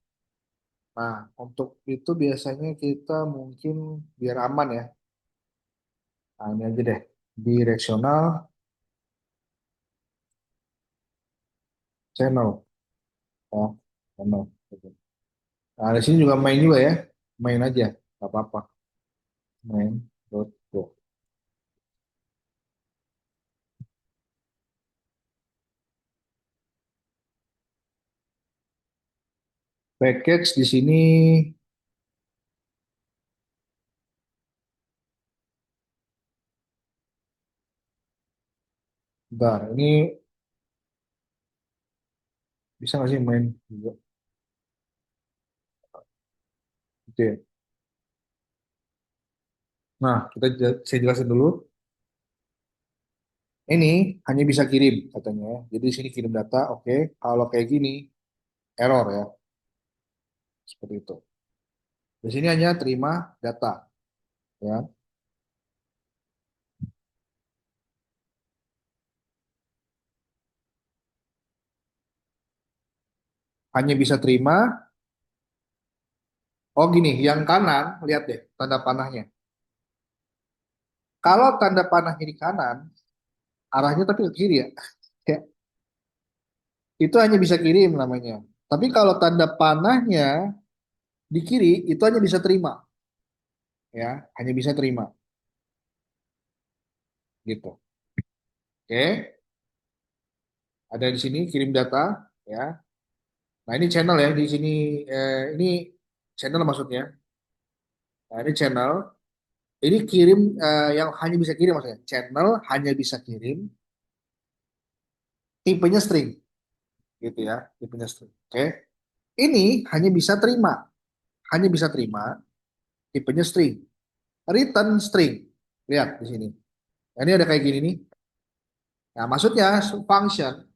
Nah, untuk itu biasanya kita mungkin biar aman ya. Nah, ini aja deh. Direksional channel. Ya, channel. Oke. Nah, di sini juga main juga ya. Main aja. Gak apa-apa. Main. Dot, go. Package di sini. Bentar, ini bisa nggak sih main juga? Gitu ya. Nah, saya jelasin dulu. Ini hanya bisa kirim katanya ya. Jadi di sini kirim data, oke. Kalau kayak gini, error ya. Seperti itu. Di sini hanya terima data ya. Hanya bisa terima. Oh gini, yang kanan, lihat deh tanda panahnya. Kalau tanda panahnya di kanan, arahnya tapi ke kiri ya. Ya, itu hanya bisa kirim namanya. Tapi kalau tanda panahnya di kiri, itu hanya bisa terima ya, hanya bisa terima gitu. Oke, ada di sini kirim data ya. Nah, ini channel ya di sini ini channel maksudnya. Nah, ini channel. Ini kirim yang hanya bisa kirim maksudnya. Channel hanya bisa kirim tipenya string gitu ya, tipenya string. Oke. Ini hanya bisa terima, hanya bisa terima tipenya string. Return string. Lihat di sini. Nah, ini ada kayak gini nih. Nah, maksudnya function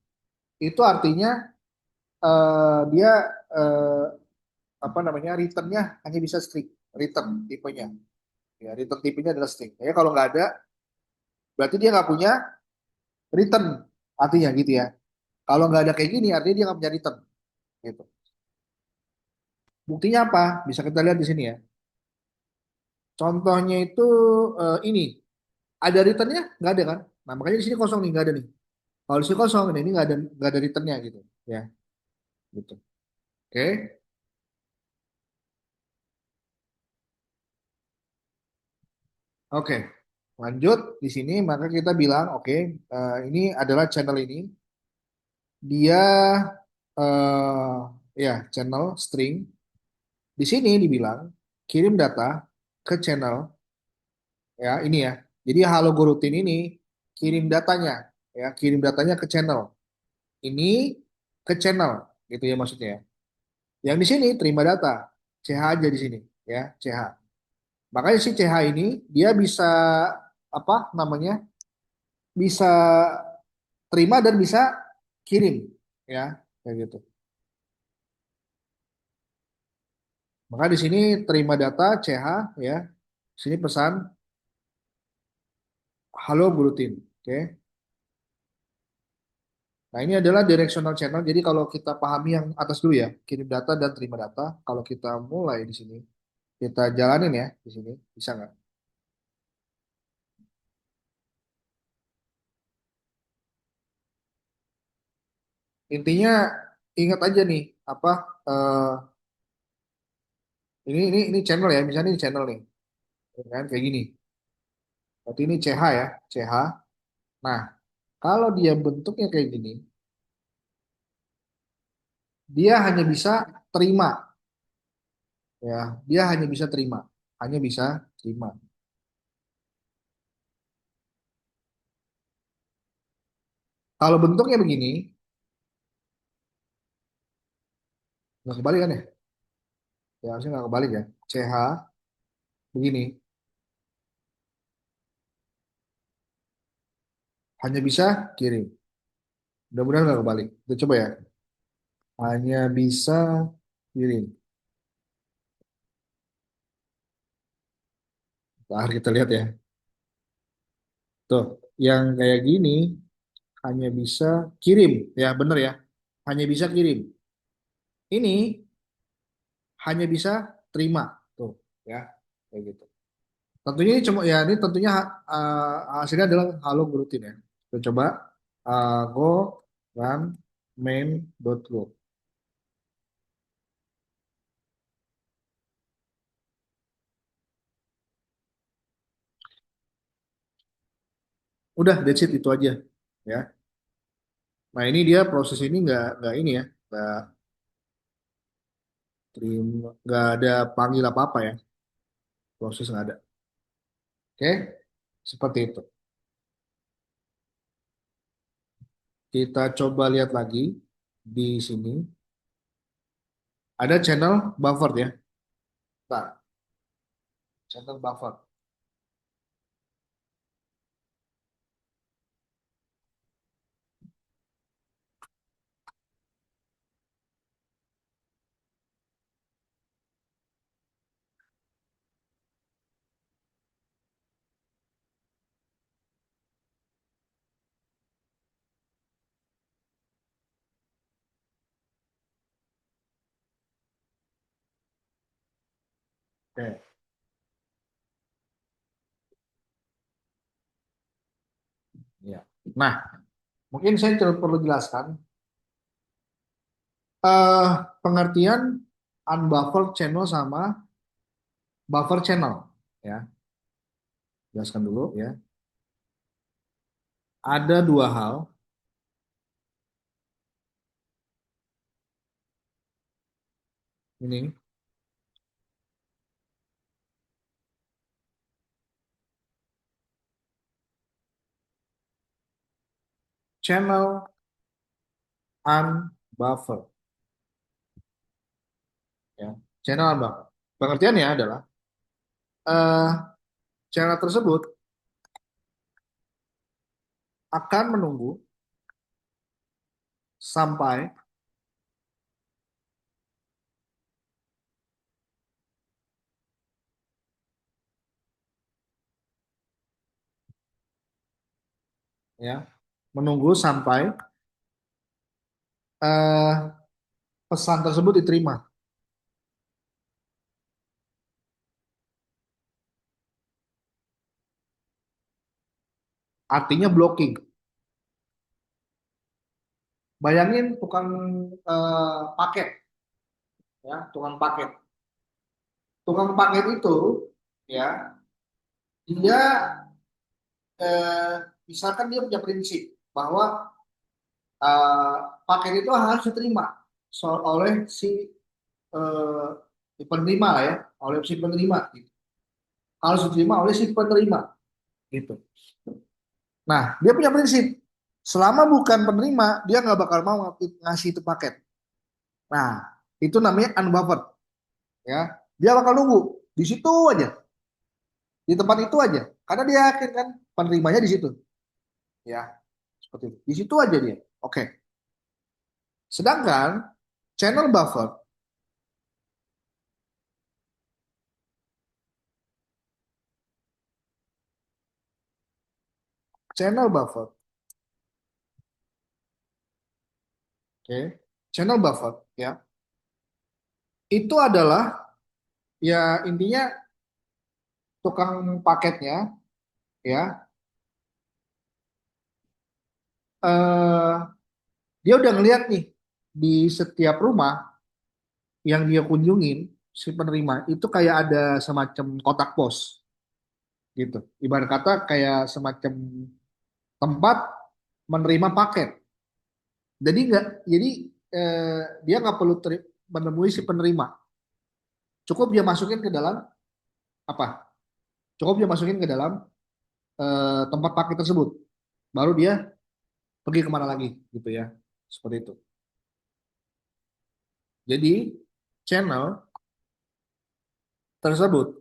itu artinya dia eh, apa namanya returnnya hanya bisa string, return tipenya. Ya, return tipenya adalah string. Ya, kalau nggak ada, berarti dia nggak punya return artinya gitu ya. Kalau nggak ada kayak gini, artinya dia nggak punya return gitu. Buktinya apa? Bisa kita lihat di sini ya. Contohnya itu ini ada returnnya nggak ada kan? Nah makanya di sini kosong nih nggak ada nih. Kalau di sini kosong, nah ini nggak ada returnnya gitu ya. Gitu. Oke, oke. Lanjut di sini maka kita bilang oke ini adalah channel ini dia ya channel string. Di sini dibilang kirim data ke channel ya ini ya. Jadi halo goroutine ini kirim datanya ya kirim datanya ke channel ini ke channel gitu ya maksudnya ya. Yang di sini terima data CH aja di sini ya CH. Makanya si CH ini dia bisa apa namanya bisa terima dan bisa kirim ya kayak gitu. Maka di sini terima data CH ya. Sini pesan halo Bluetin. Oke. Nah, ini adalah directional channel. Jadi kalau kita pahami yang atas dulu ya, kirim data dan terima data. Kalau kita mulai di sini, kita jalanin ya di sini, bisa nggak? Intinya ingat aja nih, apa eh, ini channel ya, misalnya ini channel nih, kan kayak gini. Berarti ini CH ya, CH. Nah, kalau dia bentuknya kayak gini, dia hanya bisa terima. Ya, dia hanya bisa terima, hanya bisa terima. Kalau bentuknya begini, nggak kebalik kan ya? Ya harusnya nggak kebalik ya. CH begini, hanya bisa kirim. Mudah-mudahan nggak kebalik. Kita coba ya. Hanya bisa kirim. Nah, kita lihat ya. Tuh, yang kayak gini hanya bisa kirim. Ya, bener ya. Hanya bisa kirim. Ini hanya bisa terima. Tuh, ya. Kayak gitu. Tentunya ini cuma ya ini tentunya hasilnya adalah halo grutin ya. Kita coba go run main.go. Udah, that's it itu aja ya. Nah ini dia proses ini nggak ini ya, nggak ada panggil apa apa ya, proses nggak ada. Oke, seperti itu. Kita coba lihat lagi di sini ada channel buffer ya. Nah, channel buffer. Oke, ya. Nah, mungkin saya perlu jelaskan eh pengertian unbuffered channel sama buffer channel ya. Jelaskan dulu ya. Ada dua hal ini channel unbuffered ya. Channel unbuffered. Pengertiannya adalah eh channel tersebut akan menunggu sampai ya, menunggu sampai eh pesan tersebut diterima. Artinya blocking. Bayangin tukang paket ya, tukang paket. Tukang paket itu ya, dia eh, misalkan dia punya prinsip bahwa eh, paket itu harus diterima oleh eh, si penerima lah ya, oleh si penerima gitu. Harus diterima oleh si penerima gitu. Nah, dia punya prinsip selama bukan penerima dia nggak bakal mau ngasih itu paket. Nah, itu namanya unbuffered ya. Dia bakal nunggu di situ aja, di tempat itu aja. Karena dia yakin kan penerimanya di situ ya. Seperti itu. Di situ aja dia. Oke. Sedangkan channel buffer, channel buffer, oke, channel buffer, ya, itu adalah ya intinya tukang paketnya, ya, eh, dia udah ngeliat nih di setiap rumah yang dia kunjungin si penerima itu kayak ada semacam kotak pos, gitu. Ibarat kata kayak semacam tempat menerima paket. Jadi nggak, jadi dia nggak perlu menemui si penerima. Cukup dia masukin ke dalam apa? Cukup dia masukin ke dalam tempat paket tersebut. Baru dia pergi kemana lagi gitu ya. Seperti itu. Jadi channel tersebut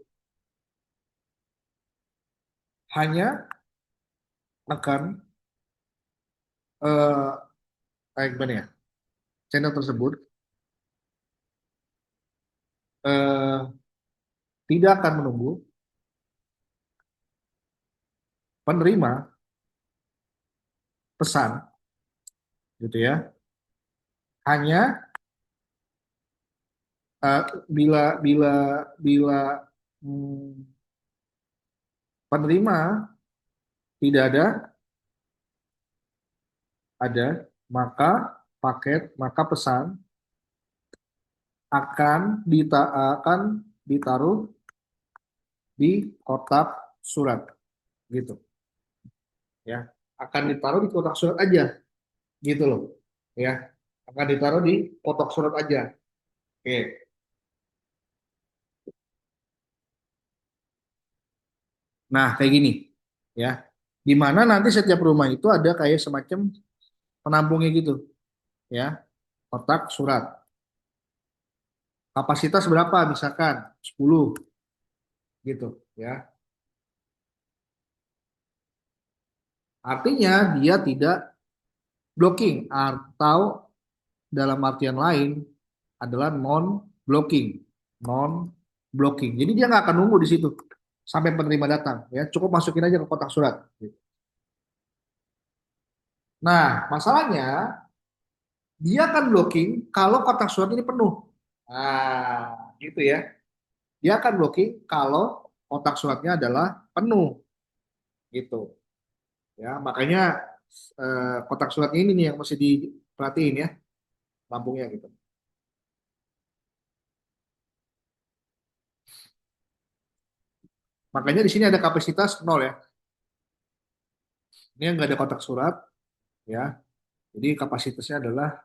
hanya akan eh, kayak gimana ya? Channel tersebut eh, tidak akan menunggu penerima pesan gitu ya. Hanya eh, bila bila bila hmm, penerima tidak ada maka maka pesan akan ditaruh di kotak surat gitu ya. Akan ditaruh di kotak surat aja gitu loh ya. Akan ditaruh di kotak surat aja. Oke. Nah, kayak gini ya. Di mana nanti setiap rumah itu ada kayak semacam penampungnya gitu ya. Kotak surat. Kapasitas berapa misalkan 10 gitu ya. Artinya dia tidak blocking atau dalam artian lain adalah non blocking. Non blocking. Jadi dia nggak akan nunggu di situ sampai penerima datang ya. Cukup masukin aja ke kotak surat. Nah, masalahnya dia akan blocking kalau kotak surat ini penuh. Nah, gitu ya. Dia akan blocking kalau kotak suratnya adalah penuh gitu. Ya, makanya kotak suratnya ini nih yang mesti diperhatiin ya, lampunya gitu. Makanya di sini ada kapasitas nol ya. Ini yang nggak ada kotak surat ya. Jadi kapasitasnya adalah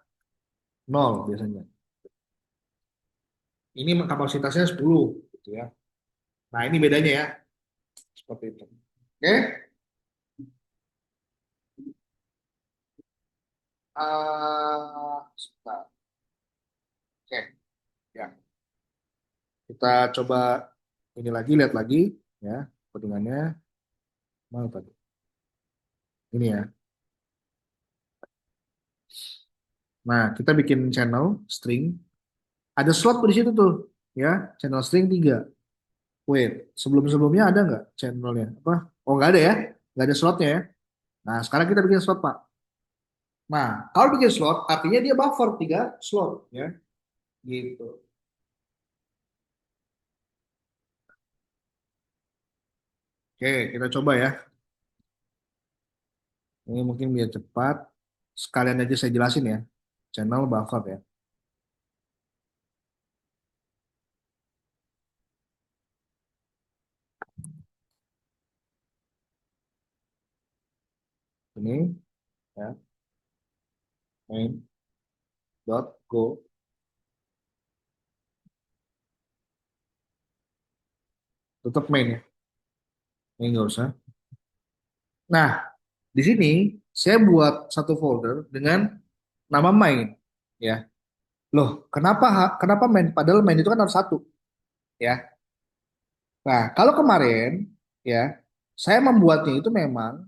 nol biasanya. Ini kapasitasnya 10 gitu ya. Nah, ini bedanya ya, seperti itu. Oke. Sebentar. Oke, ya. Kita coba ini lagi, lihat lagi ya, codingannya mana tadi? Ini ya. Nah, kita bikin channel string. Ada slot di situ tuh, ya. Channel string 3. Wait, sebelum-sebelumnya ada nggak channelnya? Apa? Oh, nggak ada ya? Nggak ada slotnya ya? Nah, sekarang kita bikin slot, Pak. Nah, kalau bikin slot, artinya dia buffer 3 slot, ya. Gitu. Oke, kita coba ya. Ini mungkin biar cepat. Sekalian aja saya jelasin ya. Channel buffer ya. Ini ya, main dot go. Tutup main ya. Ini nggak usah. Nah, di sini saya buat satu folder dengan nama main ya. Loh, kenapa main? Padahal main itu kan harus satu ya. Nah, kalau kemarin ya, saya membuatnya itu memang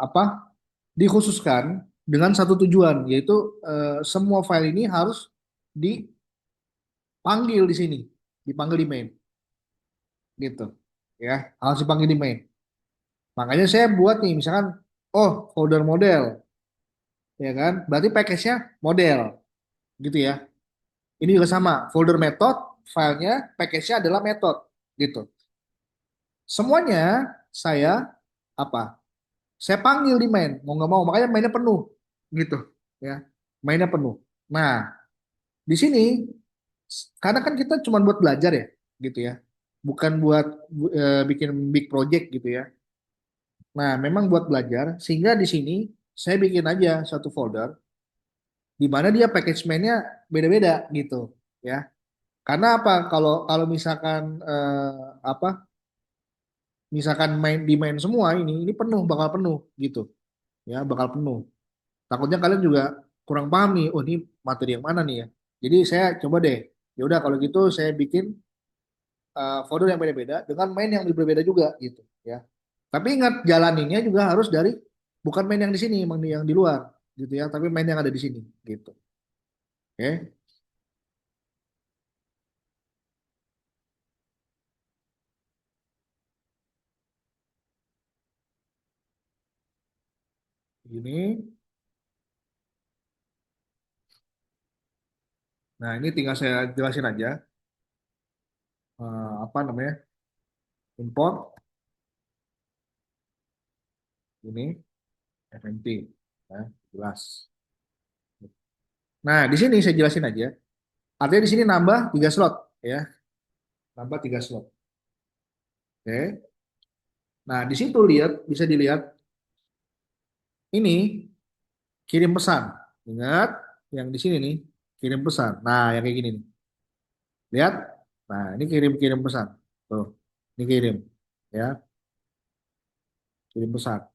apa? Dikhususkan dengan satu tujuan, yaitu semua file ini harus dipanggil di sini, dipanggil di main gitu. Ya, harus dipanggil di main. Makanya saya buat nih, misalkan, oh folder model, ya kan? Berarti package-nya model, gitu ya. Ini juga sama, folder method, filenya, package-nya adalah method, gitu. Semuanya saya apa? Saya panggil di main, mau nggak mau, makanya mainnya penuh, gitu, ya. Mainnya penuh. Nah, di sini karena kan kita cuma buat belajar ya, gitu ya. Bukan buat bikin big project gitu ya. Nah, memang buat belajar, sehingga di sini saya bikin aja satu folder di mana dia package mainnya beda-beda gitu, ya. Karena apa? Kalau kalau misalkan apa? Misalkan main semua ini penuh bakal penuh gitu, ya bakal penuh. Takutnya kalian juga kurang paham nih. Oh ini materi yang mana nih ya? Jadi saya coba deh. Ya udah kalau gitu saya bikin folder yang beda-beda dengan main yang berbeda juga gitu, ya. Tapi ingat jalaninnya juga harus dari bukan main yang di sini, emang yang di luar gitu ya. Tapi main yang ada di sini gitu. Oke, gini. Nah ini tinggal saya jelasin aja apa namanya import ini FMT, ya, jelas. Nah di sini saya jelasin aja. Artinya di sini nambah 3 slot, ya, nambah 3 slot. Oke. Nah di situ lihat bisa dilihat ini kirim pesan. Ingat yang di sini nih kirim pesan. Nah yang kayak gini nih. Lihat. Nah ini kirim-kirim pesan. Tuh, ini kirim, ya, kirim pesan.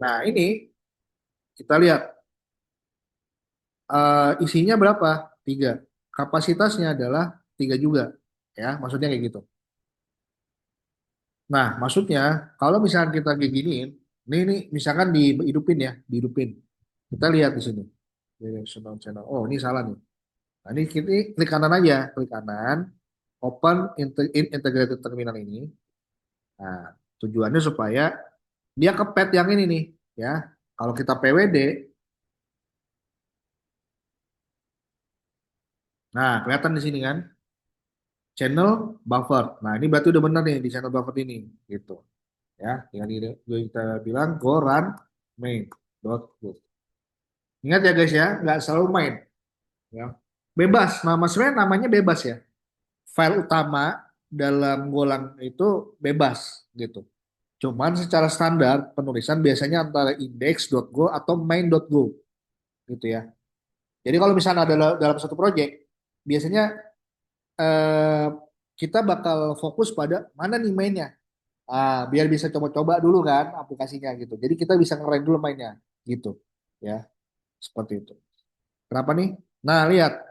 Nah ini kita lihat isinya berapa? Tiga. Kapasitasnya adalah tiga juga, ya. Maksudnya kayak gitu. Nah maksudnya kalau misalkan kita kayak giniin, ini misalkan dihidupin ya, dihidupin. Kita lihat di sini. Directional channel. Oh ini salah nih. Nah, ini kita klik kanan aja, klik kanan, open in integrated terminal ini. Nah, tujuannya supaya dia ke pet yang ini nih, ya. Kalau kita PWD, nah kelihatan di sini kan, channel buffer. Nah, ini berarti udah benar nih di channel buffer ini, gitu. Ya, tinggal kita bilang go run main.go. Ingat ya guys ya, nggak selalu main, ya. Bebas, sebenarnya namanya bebas ya. File utama dalam Golang itu bebas, gitu. Cuman secara standar penulisan biasanya antara index.go atau main.go gitu ya. Jadi kalau misalnya ada dalam satu project, biasanya eh, kita bakal fokus pada mana nih mainnya. Biar bisa coba-coba dulu kan aplikasinya gitu. Jadi kita bisa ngerem dulu mainnya gitu. Ya, seperti itu. Kenapa nih? Nah, lihat.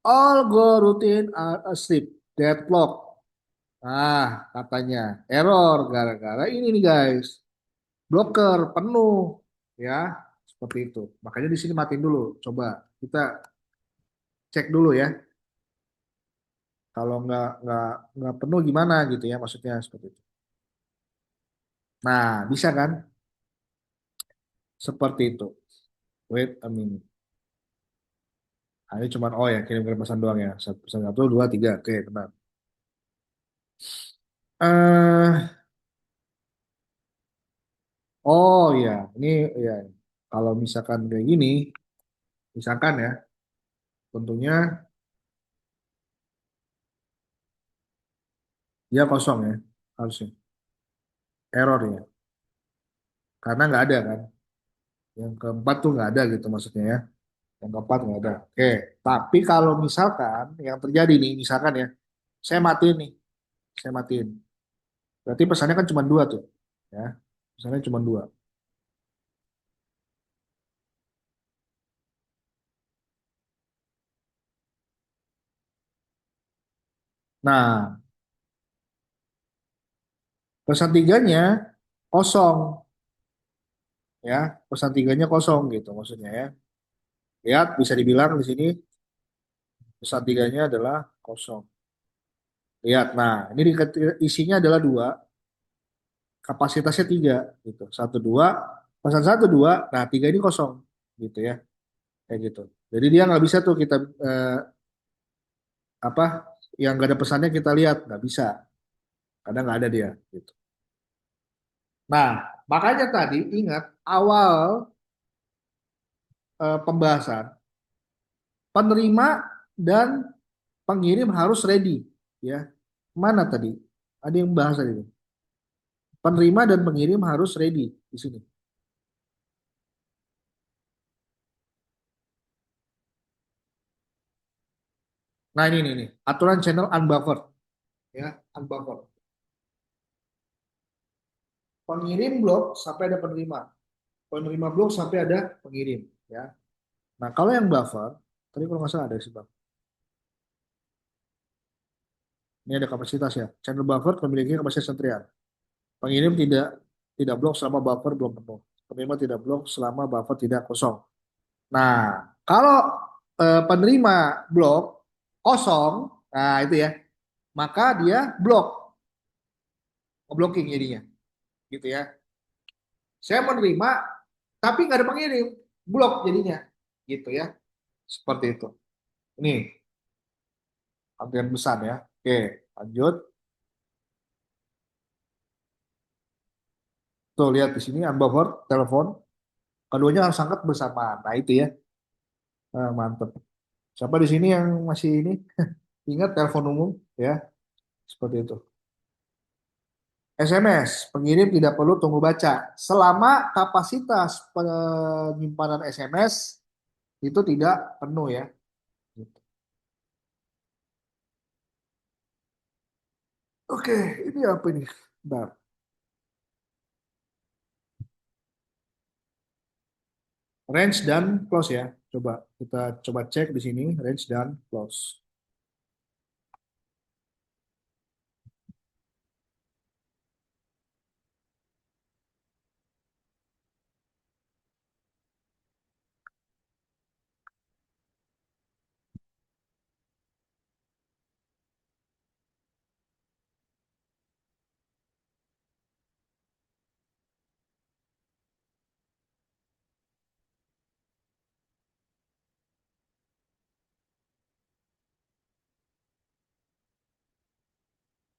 All go routine are asleep. Deadlock. Katanya error gara-gara ini nih guys. Blocker penuh, ya, seperti itu. Makanya di sini matiin dulu. Coba kita cek dulu ya. Kalau nggak penuh gimana gitu ya, maksudnya seperti itu. Nah, bisa kan? Seperti itu. Wait a minute. Nah, ini cuma oh ya kirim-kirim pesan doang ya. Pesan satu, dua, tiga. Oke, tenang. Eh, oh ya, ini ya. Kalau misalkan kayak gini, misalkan ya, tentunya dia kosong ya, harusnya error ya, karena nggak ada kan. Yang keempat tuh nggak ada gitu maksudnya ya. Yang keempat nggak ada. Oke, tapi kalau misalkan yang terjadi nih, misalkan ya, saya matiin nih, saya matiin. Berarti pesannya kan cuma dua tuh, ya. Pesannya cuma dua. Nah, pesan tiganya kosong, ya. Pesan tiganya kosong gitu maksudnya ya. Lihat, bisa dibilang di sini pesan tiganya adalah kosong. Lihat, nah ini isinya adalah dua, kapasitasnya tiga gitu. Satu dua, pesan satu dua, nah tiga ini kosong gitu ya, kayak gitu. Jadi dia nggak bisa tuh kita apa yang nggak ada pesannya kita lihat nggak bisa, kadang nggak ada dia gitu. Nah makanya tadi ingat awal pembahasan penerima dan pengirim harus ready, ya. Mana tadi ada yang bahas tadi tuh. Penerima dan pengirim harus ready di sini. Nah ini nih, aturan channel unbuffered ya, unbuffered. Pengirim blok sampai ada penerima, penerima blok sampai ada pengirim ya. Nah kalau yang buffer, tadi kalau nggak salah ada sih bang. Ini ada kapasitas ya. Channel buffer memiliki kapasitas antrian. Pengirim tidak blok selama buffer belum penuh. Penerima tidak blok selama buffer tidak kosong. Nah, kalau penerima blok kosong, nah itu ya, maka dia blok, blocking jadinya, gitu ya. Saya menerima, tapi nggak ada pengirim, blok jadinya, gitu ya. Seperti itu. Ini antrian pesan ya. Oke, lanjut. Tuh lihat di sini unbuffer telepon, keduanya harus angkat bersamaan. Nah itu ya, mantep. Siapa di sini yang masih ini ingat telepon umum ya, seperti itu. SMS, pengirim tidak perlu tunggu baca. Selama kapasitas penyimpanan SMS itu tidak penuh ya. Oke, ini apa ini? Bentar. Range dan close ya. Coba kita coba cek di sini range dan close.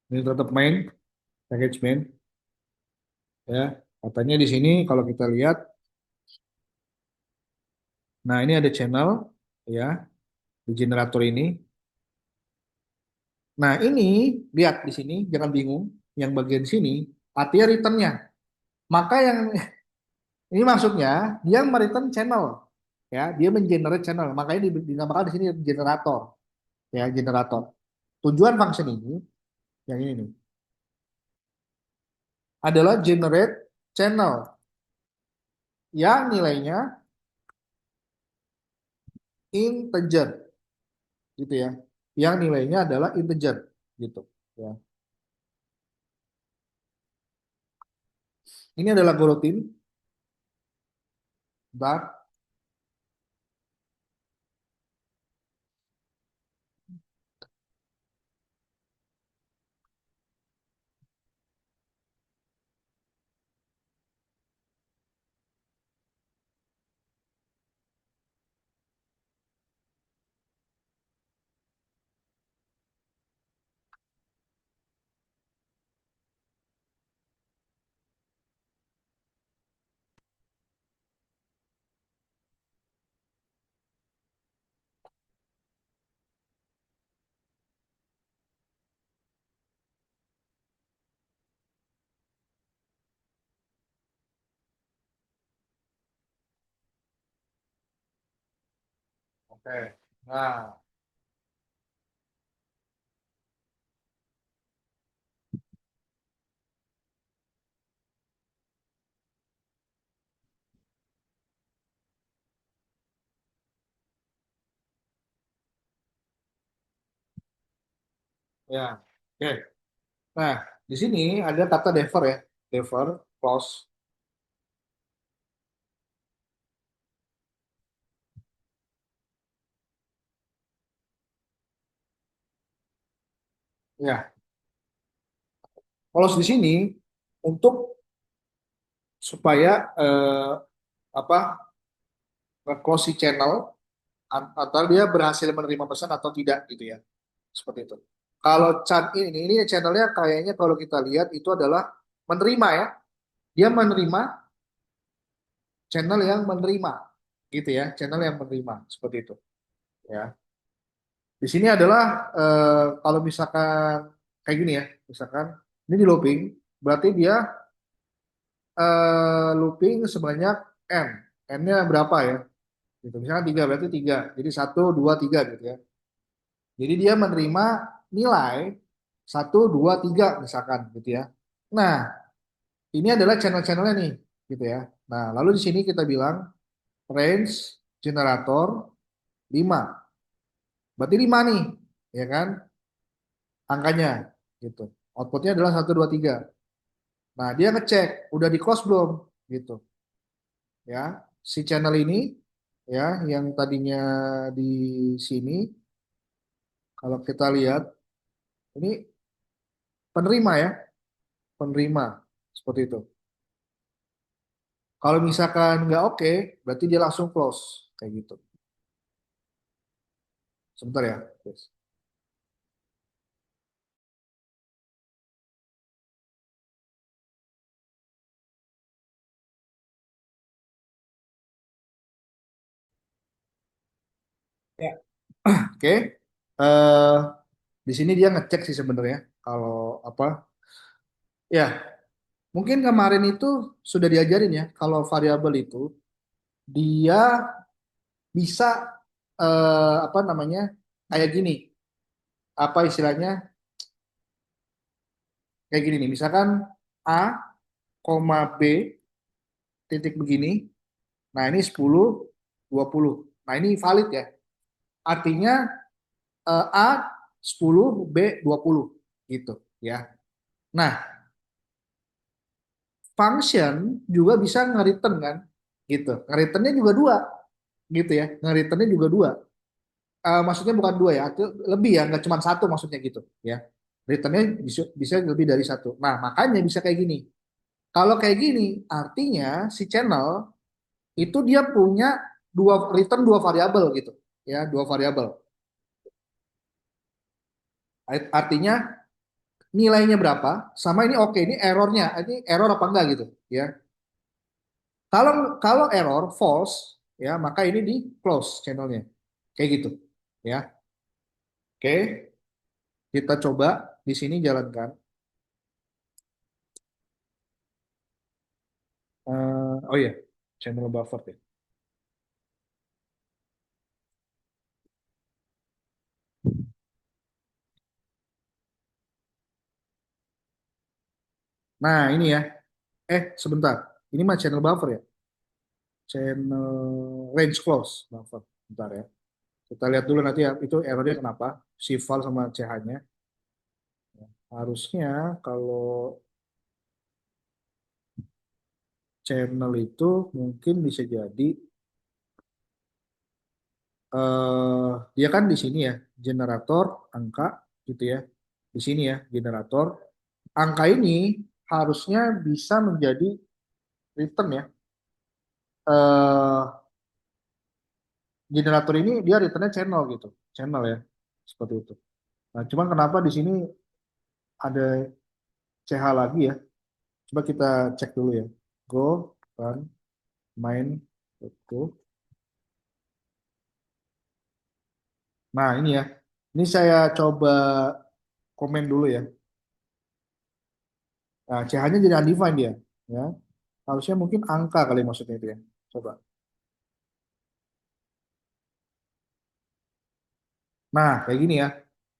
Ini tetap main, package main ya. Katanya di sini kalau kita lihat, nah ini ada channel ya di generator ini. Nah ini lihat di sini, jangan bingung. Yang bagian sini artinya returnnya. Maka yang ini maksudnya dia mereturn channel ya, dia mengenerate channel. Makanya dinamakan di sini generator ya, generator. Tujuan function ini yang ini nih adalah generate channel yang nilainya integer gitu ya. Yang nilainya adalah integer gitu ya. Ini adalah goroutine bar oke. Nah, ya. Oke. Nah, di sini ada kata defer ya. Defer close ya. Close di sini untuk supaya apa close si channel atau dia berhasil menerima pesan atau tidak gitu ya. Seperti itu. Kalau chat ini channelnya kayaknya kalau kita lihat itu adalah menerima ya. Dia menerima channel yang menerima gitu ya, channel yang menerima seperti itu ya. Di sini adalah kalau misalkan kayak gini ya, misalkan ini di looping, berarti dia looping sebanyak n, n-nya berapa ya? Gitu. Misalkan tiga berarti tiga, jadi satu, dua, tiga gitu ya. Jadi dia menerima nilai satu, 2, 3 misalkan gitu ya. Nah, ini adalah channel-channelnya nih gitu ya. Nah, lalu di sini kita bilang range generator 5. Berarti 5 nih, ya kan? Angkanya gitu. Outputnya adalah satu, 2, 3. Nah, dia ngecek udah di close belum gitu ya. Si channel ini ya yang tadinya di sini kalau kita lihat ini penerima ya, penerima seperti itu. Kalau misalkan nggak oke, berarti dia langsung close kayak gitu. Sebentar ya. Yes. Ya. Oke. Eh, di sini dia ngecek sih sebenarnya kalau apa? Ya, mungkin kemarin itu sudah diajarin ya kalau variabel itu dia bisa apa namanya? Kayak gini. Apa istilahnya? Kayak gini nih. Misalkan A, koma B titik begini. Nah, ini 10, 20. Nah, ini valid ya. Artinya A 10, B 20 gitu ya. Nah, function juga bisa nge-return kan gitu. Nge-returnnya juga dua gitu ya. Nge-returnnya juga dua. Maksudnya bukan dua ya, lebih ya, nggak cuma satu maksudnya gitu ya. Returnnya bisa lebih dari satu. Nah, makanya bisa kayak gini. Kalau kayak gini, artinya si channel itu dia punya dua variabel gitu ya, dua variabel. Artinya nilainya berapa sama ini oke, ini errornya, ini error apa enggak gitu ya. Kalau kalau error false ya maka ini di close channelnya kayak gitu ya. Oke, kita coba di sini jalankan. Oh iya, channel buffer ya. Nah ini ya, sebentar, ini mah channel buffer ya, channel range close buffer. Bentar ya, kita lihat dulu nanti ya itu errornya kenapa, si val sama ch-nya. Harusnya kalau channel itu mungkin bisa jadi dia kan di sini ya generator angka gitu ya, di sini ya generator angka ini harusnya bisa menjadi return ya. eh Generator ini dia returnnya channel gitu, channel ya seperti itu. Nah cuman kenapa di sini ada CH lagi ya, coba kita cek dulu ya. Go run main itu. Nah ini ya, ini saya coba komen dulu ya. Nah, CH-nya jadi undefined dia, ya. Harusnya mungkin angka kali maksudnya itu ya. Coba. Nah, kayak gini ya.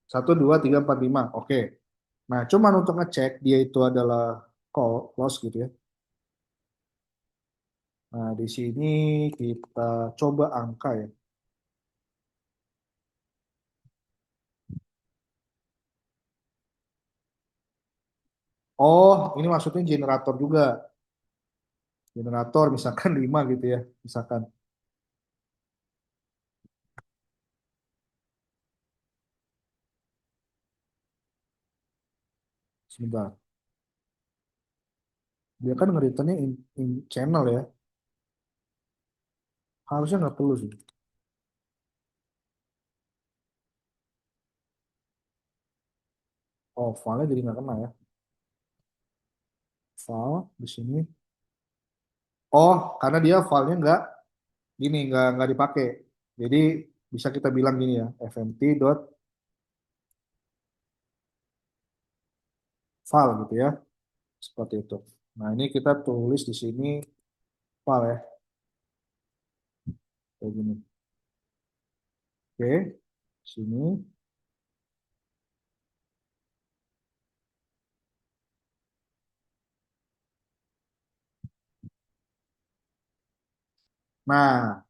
Satu, dua, tiga, empat, lima. Oke. Nah, cuman untuk ngecek dia itu adalah close gitu ya. Nah, di sini kita coba angka ya. Oh, ini maksudnya generator juga. Generator misalkan 5 gitu ya. Misalkan. Sebentar. Dia kan nge-returnnya in channel ya. Harusnya nggak perlu sih. Oh, file-nya jadi nggak kena ya. File di sini. Oh, karena dia filenya gini nggak dipakai. Jadi bisa kita bilang gini ya, fmt dot file gitu ya, seperti itu. Nah ini kita tulis di sini file ya, kayak gini. Oke, sini. Nah,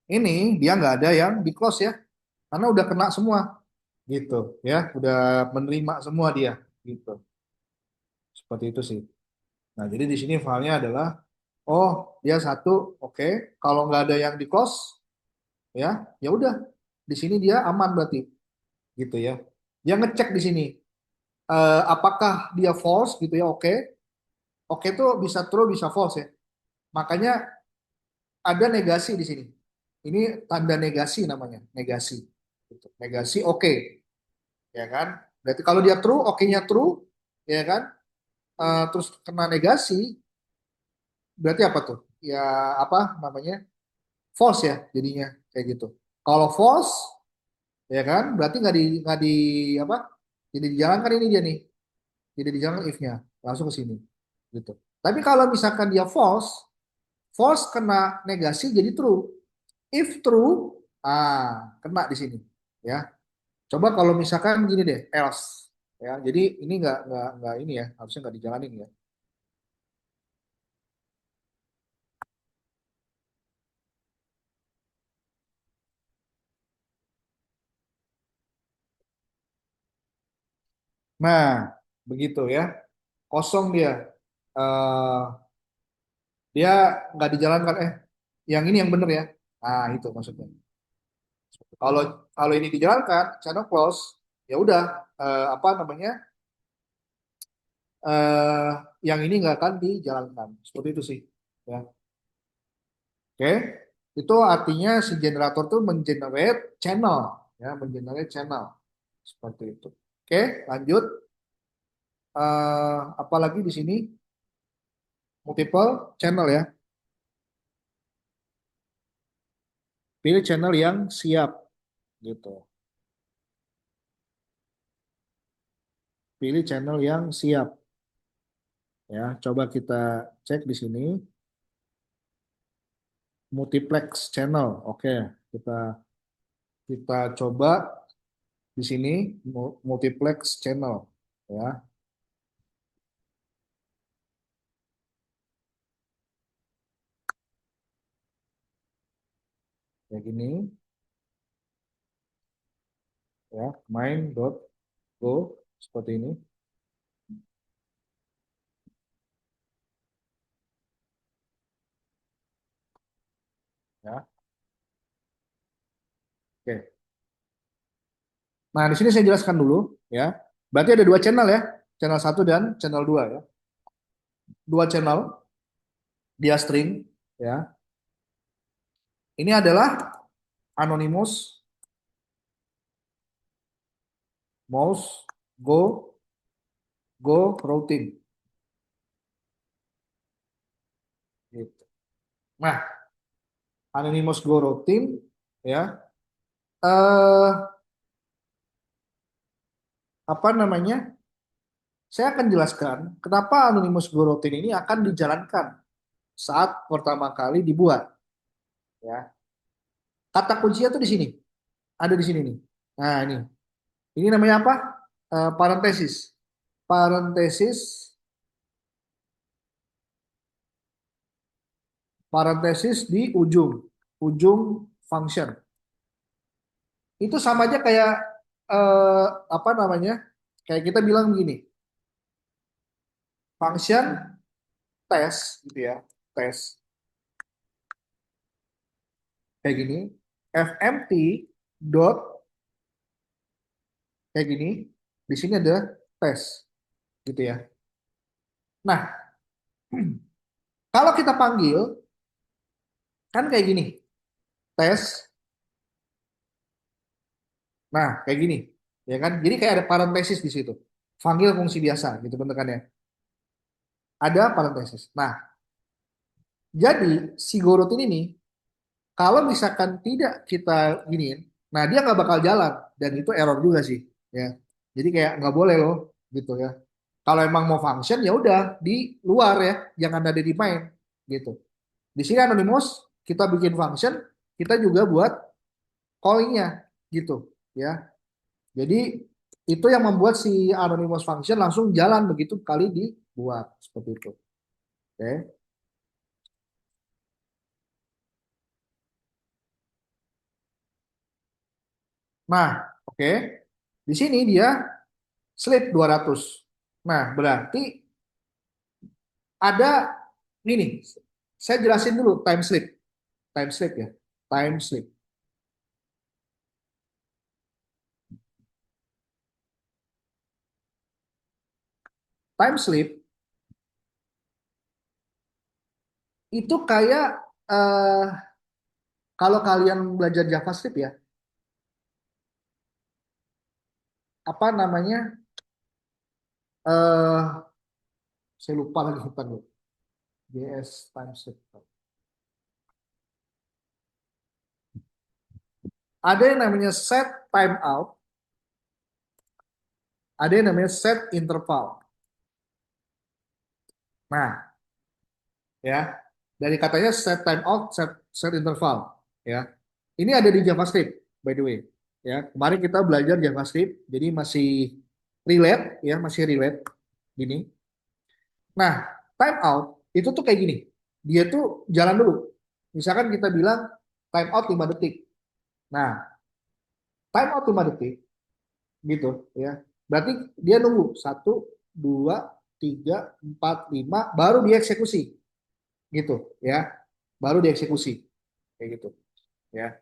ini dia nggak ada yang di close ya, karena udah kena semua, gitu ya, udah menerima semua dia, gitu. Seperti itu sih. Nah, jadi di sini filenya adalah, oh dia satu, oke. Kalau nggak ada yang di close, ya, ya udah, di sini dia aman berarti, gitu ya. Dia ngecek di sini, apakah dia false, gitu ya, oke. Oke tuh bisa true, bisa false ya. Makanya ada negasi di sini. Ini tanda negasi namanya, negasi. Gitu. Negasi oke, ya kan? Berarti kalau dia true, oke-nya true, ya kan? Terus kena negasi, berarti apa tuh? Ya apa namanya? False ya, jadinya kayak gitu. Kalau false, ya kan? Berarti nggak di apa? Jadi dijalankan ini dia nih. Jadi dijalankan if-nya langsung ke sini, gitu. Tapi kalau misalkan dia false, false kena negasi jadi true. If true, kena di sini, ya. Coba kalau misalkan gini deh, else, ya. Jadi ini nggak ini ya, harusnya nggak dijalanin ya. Nah, begitu ya, kosong dia. Eh dia nggak dijalankan. Yang ini yang bener ya. Nah, itu maksudnya. Kalau kalau ini dijalankan, channel close, ya udah, apa namanya? eh yang ini nggak akan dijalankan. Seperti itu sih. Ya. Oke, itu artinya si generator tuh mengenerate channel, ya, mengenerate channel seperti itu. Oke, lanjut. Apalagi di sini multiple channel ya. Pilih channel yang siap, gitu. Pilih channel yang siap, ya. Coba kita cek di sini multiplex channel. Oke, kita kita coba di sini multiplex channel, ya, kayak gini, ya, main.go seperti ini, ya. Oke. Nah, di sini saya jelaskan dulu, ya. Berarti ada dua channel ya, channel satu dan channel 2 ya. Dua channel, dia string, ya. Ini adalah anonymous mouse go routing, gitu. Nah, anonymous go routing, ya. Eh apa namanya? Saya akan jelaskan kenapa anonymous go routing ini akan dijalankan saat pertama kali dibuat, ya. Kata kuncinya tuh di sini, ada di sini nih. Nah, ini. Ini namanya apa? Parentesis. Parentesis, parentesis di ujung function. Itu sama aja kayak, eh, apa namanya? Kayak kita bilang begini, function test gitu ya, tes kayak gini, fmt dot kayak gini, di sini ada tes gitu ya. Nah, kalau kita panggil kan kayak gini, tes, nah kayak gini, ya kan? Jadi kayak ada parentesis di situ. Panggil fungsi biasa gitu bentukannya. Ada parentesis. Nah, jadi si gorotin ini kalau misalkan tidak kita giniin, nah dia nggak bakal jalan dan itu error juga sih, ya. Jadi kayak nggak boleh loh, gitu ya. Kalau emang mau function ya udah di luar ya, jangan ada di main, gitu. Di sini Anonymous kita bikin function, kita juga buat callingnya, gitu ya. Jadi itu yang membuat si Anonymous function langsung jalan begitu kali dibuat seperti itu. Oke. Nah, oke. Di sini dia sleep 200. Nah, berarti ada ini. Saya jelasin dulu time sleep. Time sleep ya. Time sleep. Time sleep itu kayak eh, kalau kalian belajar JavaScript ya, apa namanya? eh saya lupa lagi bukan lu. JS time sleep. Ada yang namanya set time out, ada yang namanya set interval. Nah, ya, dari katanya set time out, set interval, ya. Ini ada di JavaScript, by the way. Ya, kemarin kita belajar JavaScript, jadi masih relate, ya, masih relate. Gini. Nah, time out itu tuh kayak gini. Dia tuh jalan dulu. Misalkan kita bilang time out 5 detik. Nah, time out 5 detik gitu ya. Berarti dia nunggu 1, 2, 3, 4, 5 baru dieksekusi gitu ya. Baru dieksekusi kayak gitu ya.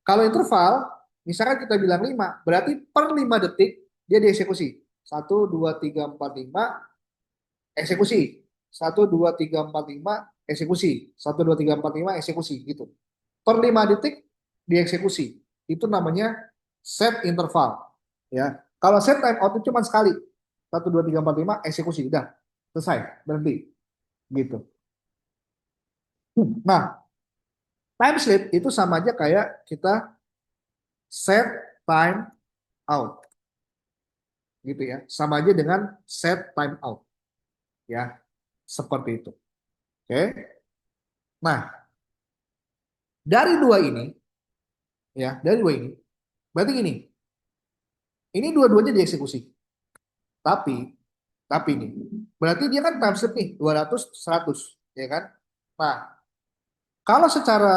Kalau interval misalkan kita bilang 5 berarti per 5 detik dia dieksekusi. 1, 2, 3, 4, 5 eksekusi. 1, 2, 3, 4, 5 eksekusi. 1, 2, 3, 4, 5 eksekusi gitu. Per 5 detik dieksekusi. Itu namanya set interval. Ya. Kalau set time out itu cuma sekali. 1, 2, 3, 4, 5 eksekusi. Udah. Selesai. Berhenti. Gitu. Nah, time sleep itu sama aja kayak kita set time out. Gitu ya. Sama aja dengan set time out. Ya. Seperti itu. Oke. Nah, dari dua ini, ya, dari dua ini, berarti gini, ini dua-duanya dieksekusi. Tapi, tapi nih, berarti dia kan time slip nih, 200, 100, ya kan? Nah, kalau secara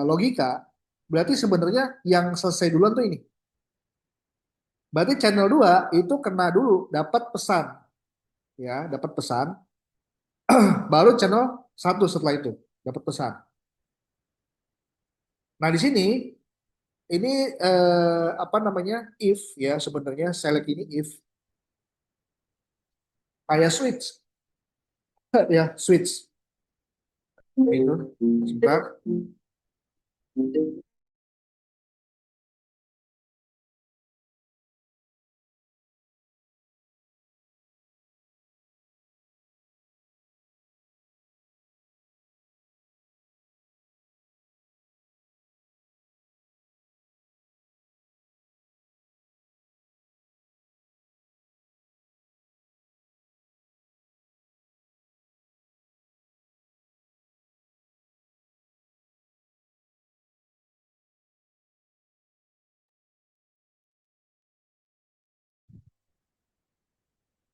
logika, berarti sebenarnya yang selesai duluan tuh ini. Berarti channel 2 itu kena dulu, dapat pesan, ya, dapat pesan, baru channel 1 setelah itu, dapat pesan. Nah, di sini, ini apa namanya, if, ya, sebenarnya select ini if, kayak switch, ya, switch. Itu, sebentar.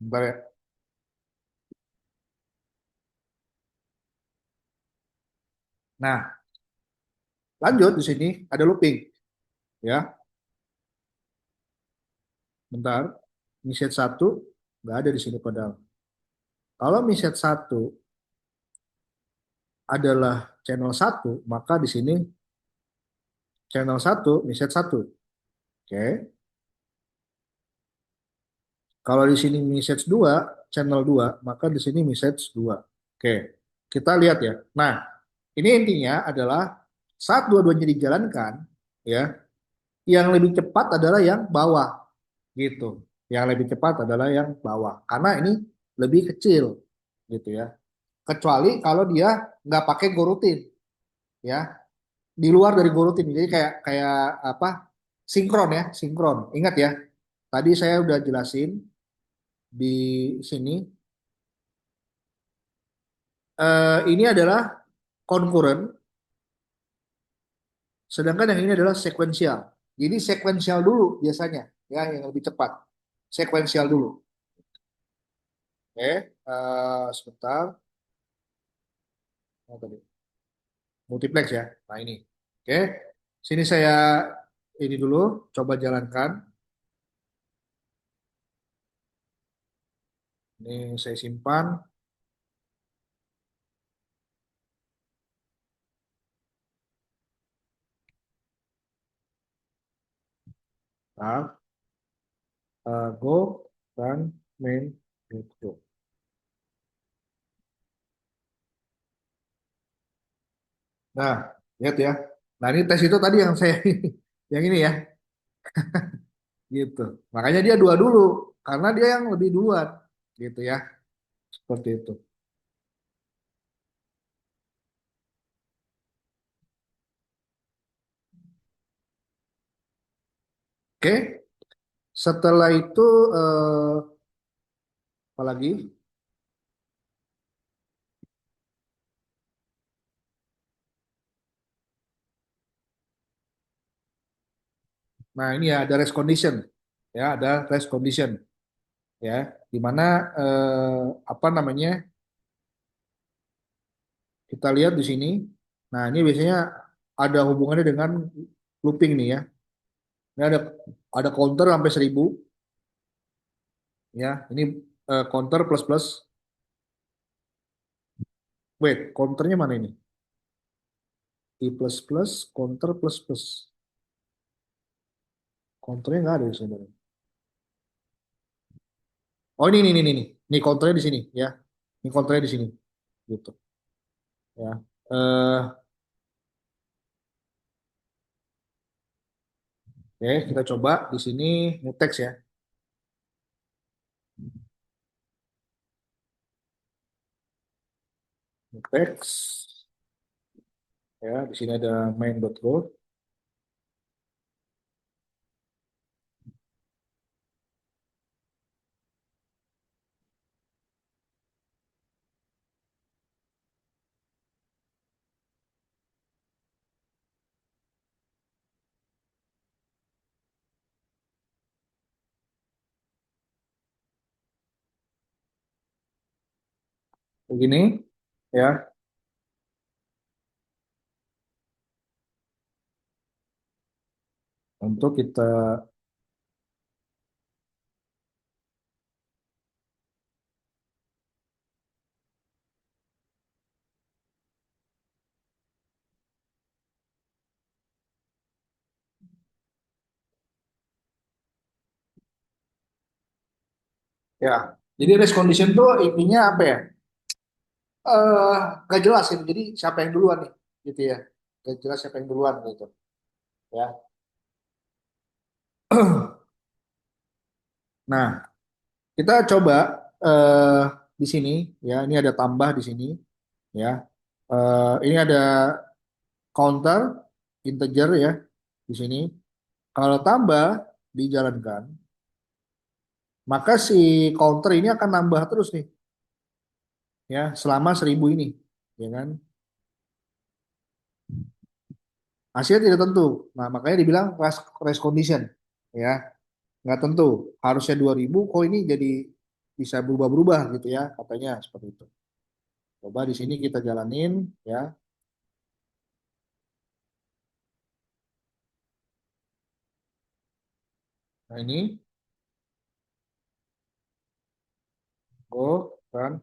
Bentar ya. Nah, lanjut di sini ada looping, ya. Bentar. Miset satu nggak ada di sini padahal. Kalau miset satu adalah channel satu, maka di sini channel satu miset satu. Oke. Kalau di sini message 2 channel 2 maka di sini message 2. Oke. Kita lihat ya. Nah, ini intinya adalah saat dua-duanya dijalankan, ya, yang lebih cepat adalah yang bawah, gitu. Yang lebih cepat adalah yang bawah, karena ini lebih kecil, gitu ya. Kecuali kalau dia nggak pakai goroutine, ya, di luar dari goroutine. Jadi kayak kayak apa? Sinkron ya, sinkron. Ingat ya, tadi saya udah jelasin di sini. Ini adalah concurrent, sedangkan yang ini adalah sekuensial. Jadi sekuensial dulu biasanya, ya, yang lebih cepat. Sekuensial dulu. Oke, sebentar. Oh, tadi multiplex ya. Nah ini, oke. Sini saya ini dulu, coba jalankan. Ini saya simpan. Nah, go dan main itu. Nah, lihat ya. Nah, ini tes itu tadi yang saya yang ini ya, gitu. Makanya dia dua dulu karena dia yang lebih duluan, gitu ya. Seperti itu. Oke, setelah itu apa lagi? Nah, ini ya ada race condition. Ya, ada race condition ya, di mana apa namanya? Kita lihat di sini. Nah, ini biasanya ada hubungannya dengan looping nih ya. Ini ada counter sampai 1000 ya. Ini counter plus plus. Wait, counternya mana ini? I plus plus, counter plus plus. Counternya nggak ada di sini. Oh, ini counternya di sini ya. Ini counternya di sini gitu ya. Eh Oke, kita coba di sini mutex ya. Mutex ya. Di sini ada main.go. Begini ya. Untuk kita ya. Jadi race condition tuh intinya apa ya? Gak jelas gitu. Jadi siapa yang duluan nih, gitu ya. Gak jelas siapa yang duluan gitu, ya. Nah, kita coba eh di sini, ya. Ini ada tambah di sini, ya. Ini ada counter integer ya di sini. Kalau tambah dijalankan, maka si counter ini akan nambah terus nih, ya, selama 1000 ini, ya kan? Hasilnya tidak tentu. Nah, makanya dibilang race condition, ya. Nggak tentu, harusnya 2000 kok ini jadi bisa berubah-berubah gitu ya, katanya seperti itu. Coba di sini kita jalanin ya. Nah, ini go kan.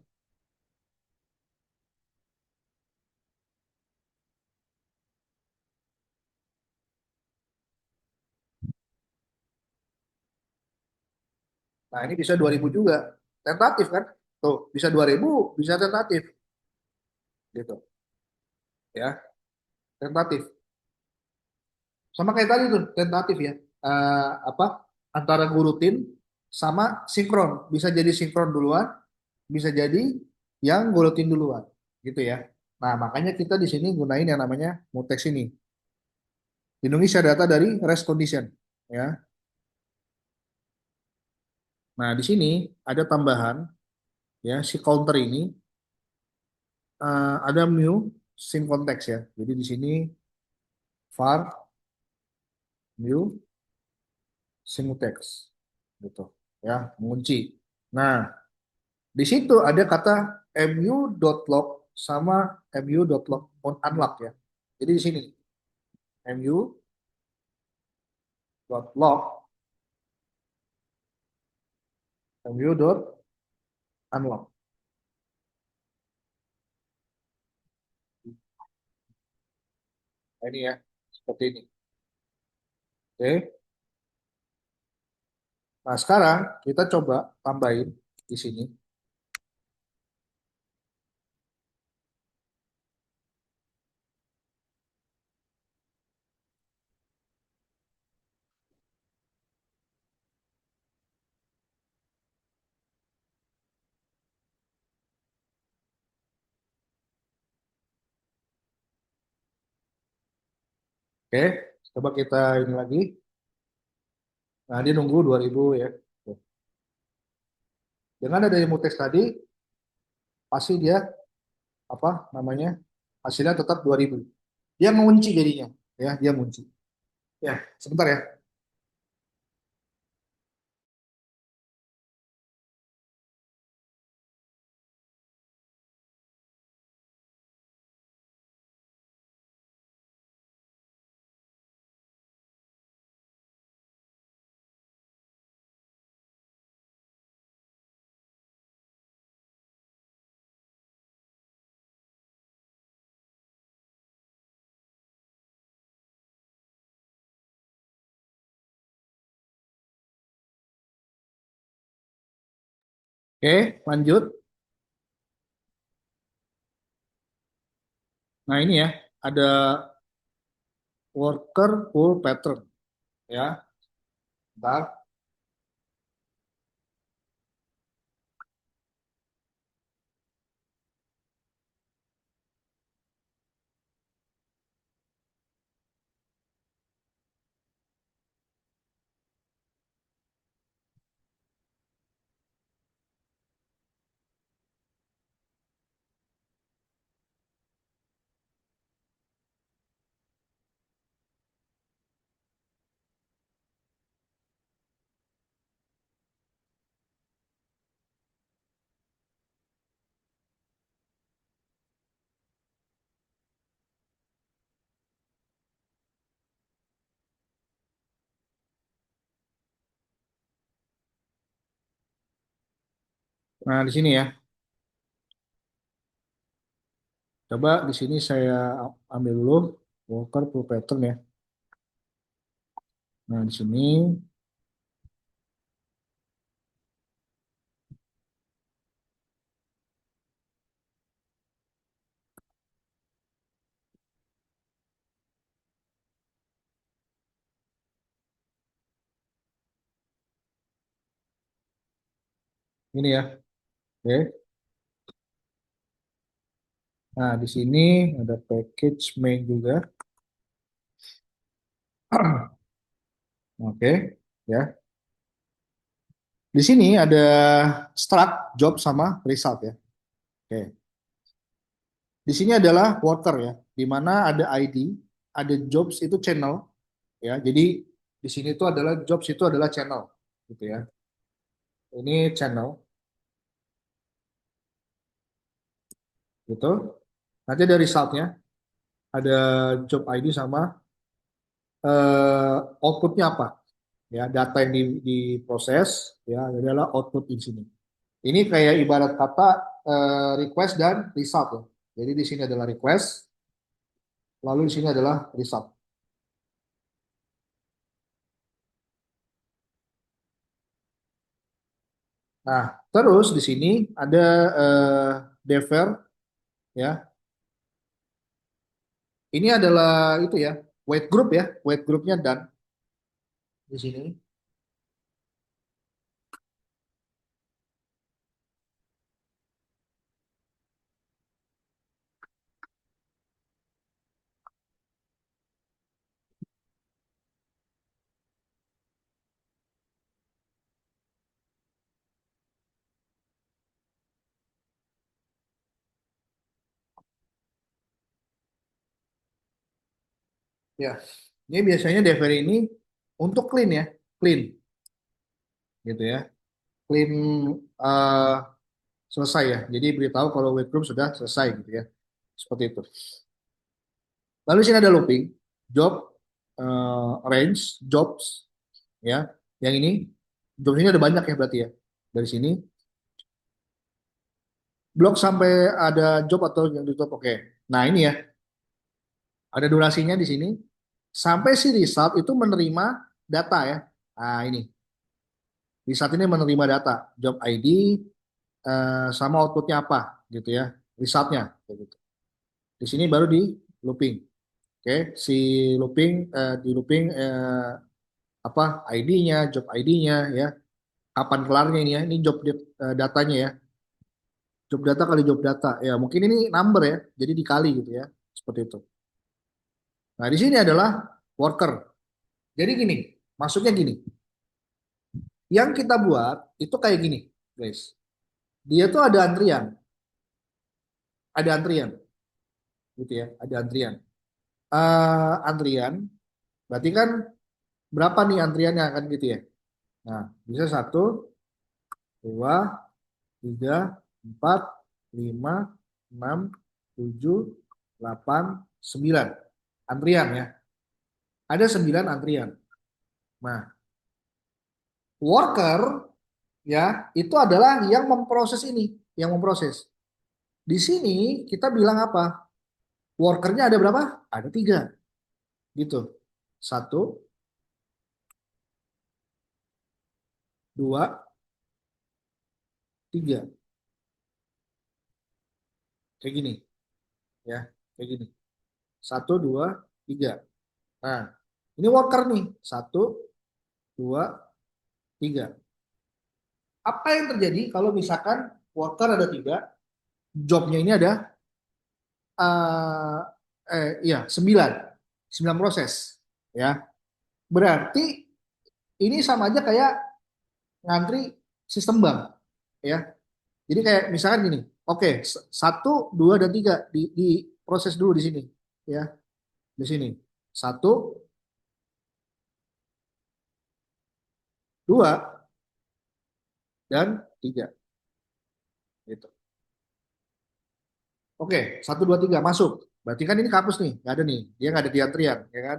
Nah, ini bisa 2000 juga, tentatif kan, tuh bisa 2000, bisa tentatif gitu ya, tentatif sama kayak tadi tuh tentatif ya. Apa, antara gurutin sama sinkron, bisa jadi sinkron duluan, bisa jadi yang gurutin duluan gitu ya. Nah, makanya kita di sini gunain yang namanya mutex ini. Indonesia data dari rest condition ya. Nah, di sini ada tambahan ya, si counter ini ada mu sin context ya. Jadi di sini var mu sin mutex gitu ya, mengunci. Nah, di situ ada kata mu.lock sama mu.lock on unlock ya. Jadi di sini mu dot lock mu dot unlock. Nah, ini ya, seperti ini. Oke. Nah, sekarang kita coba tambahin di sini. Oke, coba kita ini lagi. Nah, dia nunggu 2000 ya. Tuh. Dengan ada demo teks tadi, pasti dia apa namanya? Hasilnya tetap 2000. Dia mengunci jadinya, ya, dia mengunci. Ya, sebentar ya. Oke, lanjut. Nah, ini ya, ada worker full pattern ya. Bentar. Nah, di sini ya. Coba di sini saya ambil dulu worker full pattern ya. Nah, di sini ini ya. Oke. Nah, di sini ada package main juga. Oke, ya. Di sini ada struct, job sama result ya. Oke. Di sini adalah worker ya, di mana ada ID, ada jobs itu channel ya. Jadi di sini itu adalah jobs itu adalah channel gitu ya. Ini channel gitu. Nanti ada resultnya, ada job ID sama outputnya apa ya, data yang diproses ya adalah output di sini. Ini kayak ibarat kata request dan result ya. Jadi di sini adalah request, lalu di sini adalah result. Nah, terus di sini ada defer ya. Ini adalah itu ya, weight group ya, weight groupnya dan di sini. Ya, ini biasanya defer ini untuk clean ya, clean gitu ya, clean eh, selesai ya. Jadi beritahu kalau weight group sudah selesai gitu ya, seperti itu. Lalu di sini ada looping, job, range, jobs. ya. Yang ini job ini ada banyak ya berarti ya. Dari sini blok sampai ada job atau yang ditutup. Oke. Nah, ini ya, ada durasinya di sini. Sampai si result itu menerima data ya. Nah, ini. Result ini menerima data, job ID sama outputnya apa gitu ya. Resultnya kayak gitu. Di sini baru di looping. Oke, si looping di looping apa ID-nya, job ID-nya ya. Kapan kelarnya ini ya. Ini job datanya ya. Job data kali job data. Ya, mungkin ini number ya. Jadi dikali gitu ya. Seperti itu. Nah, di sini adalah worker. Jadi gini, maksudnya gini. Yang kita buat itu kayak gini, guys. Dia tuh ada antrian gitu ya, ada antrian. Antrian, berarti kan berapa nih antriannya kan gitu ya. Nah, bisa satu, dua, tiga, empat, lima, enam, tujuh, delapan, sembilan. Antrian ya. Ada 9 antrian. Nah, worker ya itu adalah yang memproses ini, yang memproses. Di sini kita bilang apa? Workernya ada berapa? Ada 3 gitu. Satu, dua, tiga. Kayak gini ya, kayak gini. Satu, dua, tiga. Nah, ini worker nih. Satu, dua, tiga. Apa yang terjadi kalau misalkan worker ada 3, jobnya ini ada eh iya 9, 9 proses ya. Berarti ini sama aja kayak ngantri sistem bank ya. Jadi kayak misalkan gini, oke, satu, dua, dan tiga di proses dulu di sini ya, di sini. Satu, dua, dan tiga gitu. Oke, satu, dua, tiga masuk. Berarti kan ini kapus nih, nggak ada nih. Dia nggak ada di antrian, ya kan?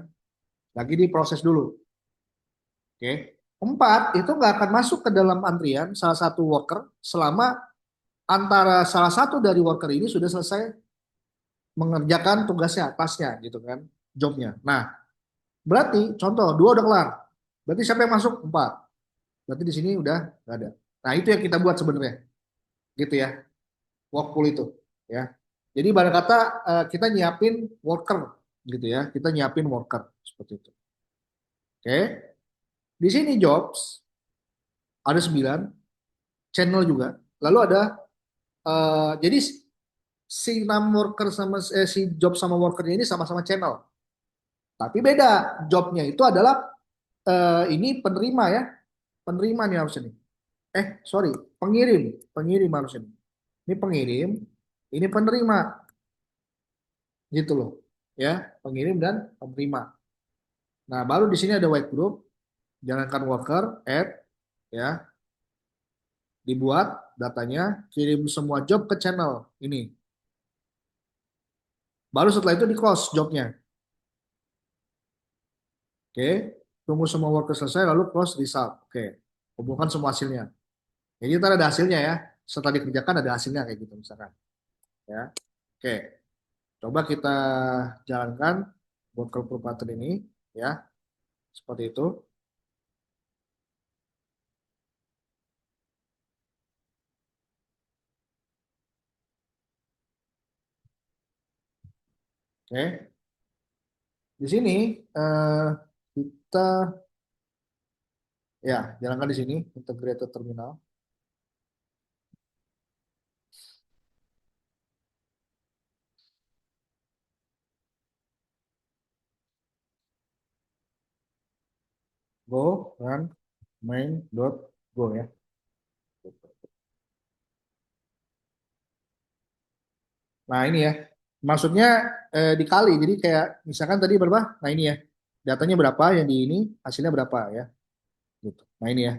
Lagi diproses dulu. Oke. Empat, itu nggak akan masuk ke dalam antrian salah satu worker selama antara salah satu dari worker ini sudah selesai mengerjakan tugasnya, tasnya gitu kan, jobnya. Nah, berarti contoh, dua udah kelar. Berarti siapa yang masuk? Empat. Berarti di sini udah nggak ada. Nah, itu yang kita buat sebenarnya, gitu ya, workflow itu, ya. Jadi pada kata kita nyiapin worker, gitu ya, kita nyiapin worker seperti itu. Oke, di sini jobs ada 9, channel juga. Lalu ada jadi si enam worker sama si job sama workernya ini sama-sama channel, tapi beda. Jobnya itu adalah ini penerima ya, penerima nih harusnya nih. Sorry, pengirim, pengirim harusnya nih. Ini pengirim, ini penerima, gitu loh, ya, pengirim dan penerima. Nah, baru di sini ada white group, jalankan worker, add, ya, dibuat datanya, kirim semua job ke channel ini. Baru setelah itu di close jobnya. Oke, tunggu semua worker selesai lalu close result. Oke, kumpulkan semua hasilnya. Jadi ntar ada hasilnya ya. Setelah dikerjakan ada hasilnya kayak gitu misalkan. Ya, oke. Coba kita jalankan worker per pattern ini, ya, seperti itu. Oke, di sini eh, kita ya jalankan di sini integrated terminal. Go run main dot go ya. Nah ini ya, maksudnya dikali. Jadi kayak misalkan tadi berapa? Nah ini ya, datanya berapa yang di ini, hasilnya berapa ya, gitu. Nah ini ya,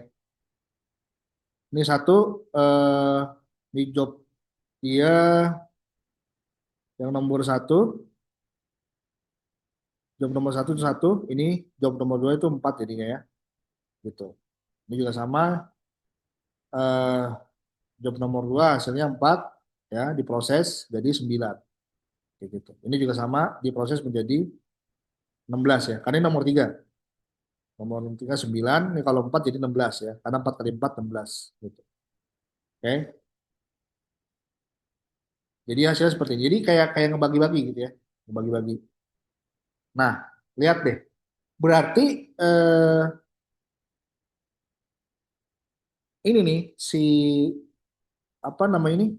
ini satu di job dia yang nomor satu, job nomor satu itu satu, ini job nomor dua itu empat jadinya ya. gitu. Ini juga sama, eh, job nomor 2 hasilnya 4, ya diproses jadi 9, kayak gitu. Ini juga sama diproses menjadi 16 ya, karena ini nomor 3. Nomor 3 9, ini kalau 4 jadi 16 ya, karena 4 kali 4 16 gitu. Oke. Jadi hasilnya seperti ini. Jadi kayak kayak ngebagi-bagi gitu ya, ngebagi-bagi. Nah, lihat deh. Berarti ini nih si apa nama ini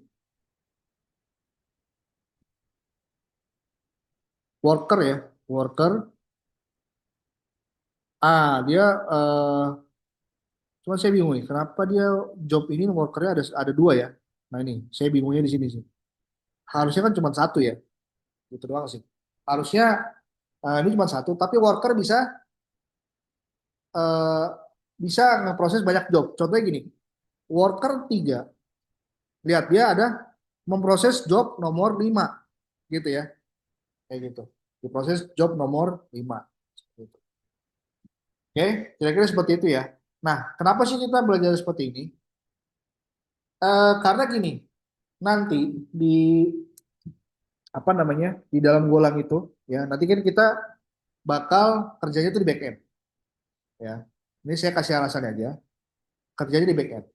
worker ya, worker. Dia cuma saya bingung nih, kenapa dia job ini workernya ada 2 ya. Nah ini, saya bingungnya di sini sih. Harusnya kan cuma satu ya, itu doang sih. Harusnya ini cuma satu, tapi worker eh, bisa ngeproses banyak job. Contohnya gini, worker 3, lihat dia ada memproses job nomor 5, gitu ya, kayak gitu. Diproses job nomor 5. Gitu. Oke, kira-kira seperti itu ya. Nah, kenapa sih kita belajar seperti ini? Karena gini, nanti di apa namanya di dalam golang itu ya, nanti kan kita bakal kerjanya itu di back end ya. Ini saya kasih alasan aja, kerjanya di back end.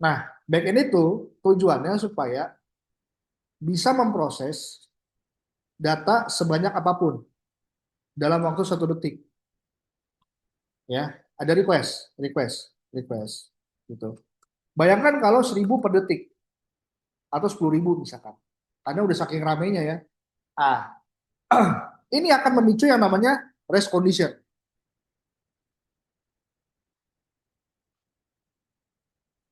Nah, back end itu tujuannya supaya bisa memproses data sebanyak apapun dalam waktu 1 detik ya. Ada request gitu. Bayangkan kalau 1.000 per detik atau 10.000 misalkan, karena udah saking ramenya ya. Ah, ini akan memicu yang namanya race condition.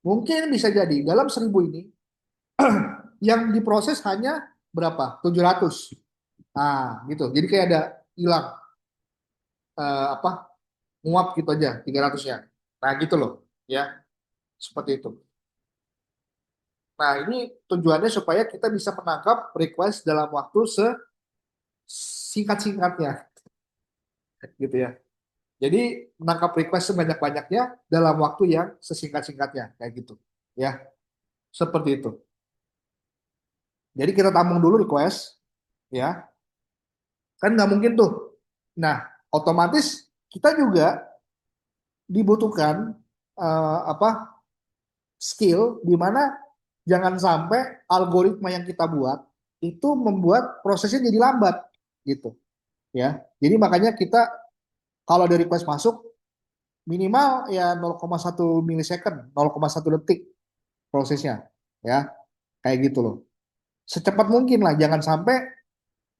Mungkin bisa jadi dalam 1.000 ini yang diproses hanya berapa? 700. Nah, gitu. Jadi kayak ada hilang apa? Nguap gitu aja 300-nya. Nah, gitu loh, ya. Seperti itu. Nah, ini tujuannya supaya kita bisa menangkap request dalam waktu sesingkat-singkatnya, gitu ya. Jadi menangkap request sebanyak-banyaknya dalam waktu yang sesingkat-singkatnya, kayak gitu. Ya, seperti itu. Jadi kita tampung dulu request, ya. Kan nggak mungkin tuh. Nah, otomatis kita juga dibutuhkan apa skill di mana jangan sampai algoritma yang kita buat itu membuat prosesnya jadi lambat gitu ya. Jadi makanya kita kalau dari request masuk minimal ya 0,1 milisecond, 0,1 detik prosesnya ya. Kayak gitu loh. Secepat mungkin lah, jangan sampai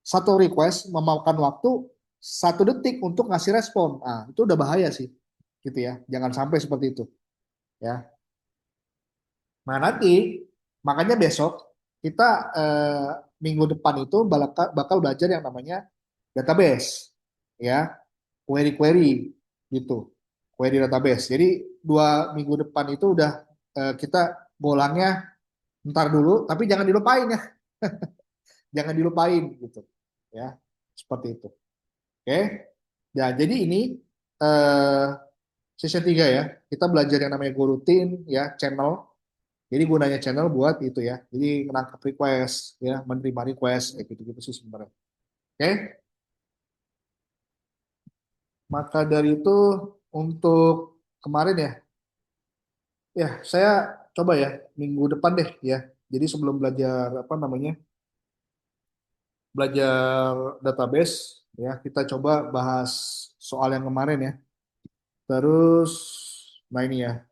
satu request memakan waktu 1 detik untuk ngasih respon. Nah, itu udah bahaya sih gitu ya. Jangan sampai seperti itu ya. Nah, nanti makanya besok kita eh, minggu depan itu bakal belajar yang namanya database, ya, query-query gitu, query database. Jadi 2 minggu depan itu udah kita bolangnya ntar dulu, tapi jangan dilupain ya, jangan dilupain gitu, ya, seperti itu. Oke, ya jadi ini eh, sesi 3 ya, kita belajar yang namanya go routine ya, channel. Jadi gunanya channel buat itu ya. Jadi menangkap request, ya, menerima request, kayak gitu-gitu sih sebenarnya. Oke, maka dari itu untuk kemarin ya, ya saya coba ya minggu depan deh ya. Jadi sebelum belajar apa namanya, belajar database ya, kita coba bahas soal yang kemarin ya. Terus, nah ini ya,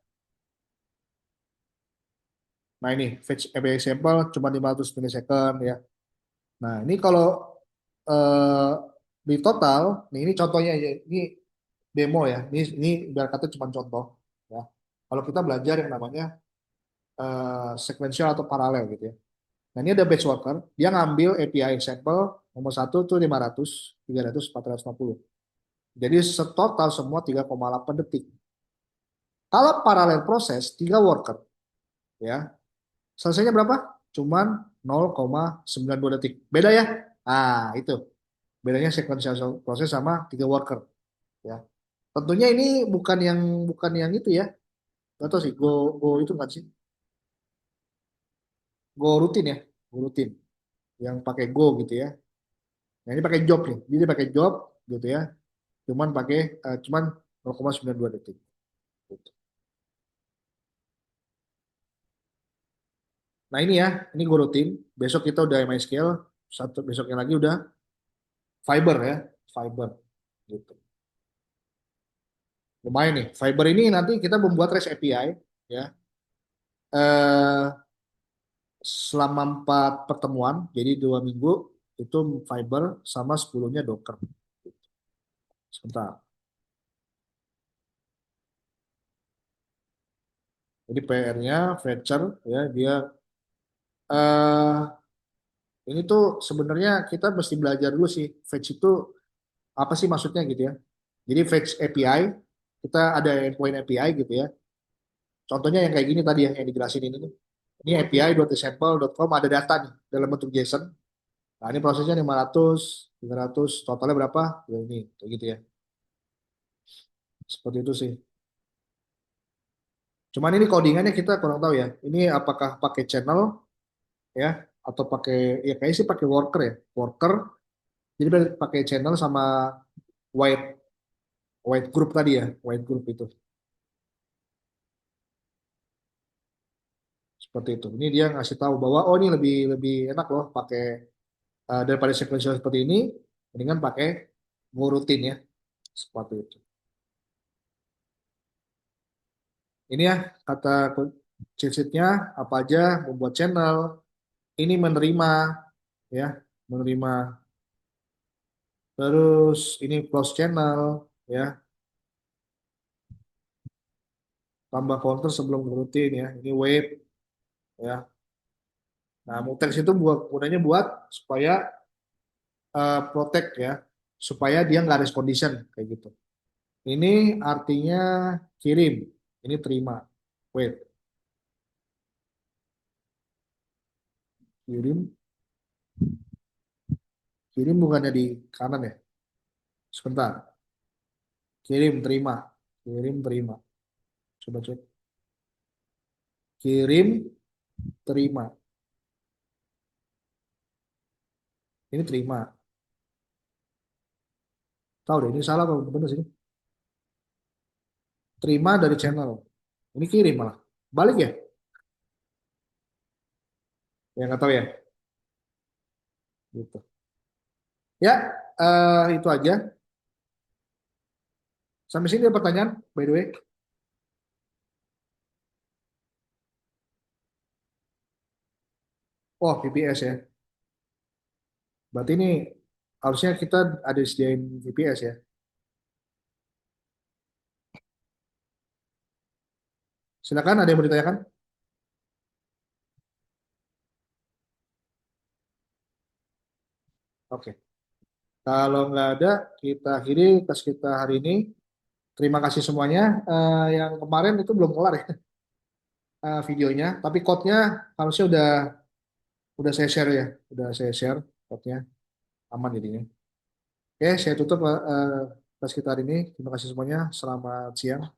nah ini fetch API example cuma 500 milisecond ya. Nah ini kalau eh, di total, nih ini contohnya ya, ini demo ya. Ini biar kata cuma contoh ya. Kalau kita belajar yang namanya sequential atau paralel gitu ya. Nah, ini ada batch worker, dia ngambil API example nomor 1 tuh 500, 300, 450. Jadi setotal semua 3,8 detik. Kalau paralel proses 3 worker ya, selesainya berapa? Cuman 0,92 detik. Beda ya? Ah, itu. Bedanya sequential proses sama tiga worker ya. Tentunya ini bukan yang itu ya. Gak tau sih, Go itu kan sih, Go rutin ya, Go rutin yang pakai Go gitu ya. Nah ini pakai job nih, jadi pakai job gitu ya. Cuman 0,92 detik. Gitu. Nah ini ya, ini Go rutin. Besok kita udah MySQL, satu besoknya lagi udah Fiber ya, Fiber gitu. Lumayan nih. Fiber ini nanti kita membuat REST API ya. Eh, Selama 4 pertemuan, jadi 2 minggu itu Fiber sama 10-nya Docker. Sebentar. Jadi PR-nya fetcher ya dia eh ini tuh sebenarnya kita mesti belajar dulu sih fetch itu apa sih maksudnya gitu ya. Jadi fetch API kita ada endpoint API gitu ya. Contohnya yang kayak gini tadi ya yang dijelasin ini tuh. Ini API.example.com ada data nih dalam bentuk JSON. Nah, ini prosesnya 500, 300, totalnya berapa? Ya ini, kayak gitu ya. Seperti itu sih. Cuman ini codingannya kita kurang tahu ya. Ini apakah pakai channel ya atau pakai ya kayaknya sih pakai worker ya. Worker jadi pakai channel sama white white group tadi ya, white group itu. Seperti itu. Ini dia ngasih tahu bahwa oh ini lebih lebih enak loh pakai daripada sequential seperti ini, mendingan pakai go rutin ya. Seperti itu. Ini ya kata cheat sheet-nya apa aja membuat channel, ini menerima ya, menerima terus ini close channel ya, tambah counter sebelum rutin ya. Ini wait ya. Nah, mutex itu gunanya buat supaya protect ya, supaya dia nggak risk condition kayak gitu. Ini artinya kirim, ini terima. Wait, kirim, kirim bukannya di kanan ya? Sebentar, kirim terima, kirim terima. Coba cek, kirim terima. Ini terima. Tahu deh, ini salah apa bener sih? Terima dari channel. Ini kirim malah. Balik ya? Ya nggak tahu ya. Gitu. Ya, itu aja. Sampai sini ada pertanyaan, by the way. Oh, VPS ya. Berarti ini harusnya kita ada sediain VPS ya. Silakan, ada yang mau ditanyakan? Oke. Kalau nggak ada, kita akhiri tes kita hari ini. Terima kasih semuanya. Yang kemarin itu belum kelar ya videonya, tapi code-nya harusnya udah saya share ya, udah saya share code-nya aman jadinya. Oke, saya tutup tes kita hari ini. Terima kasih semuanya. Selamat siang.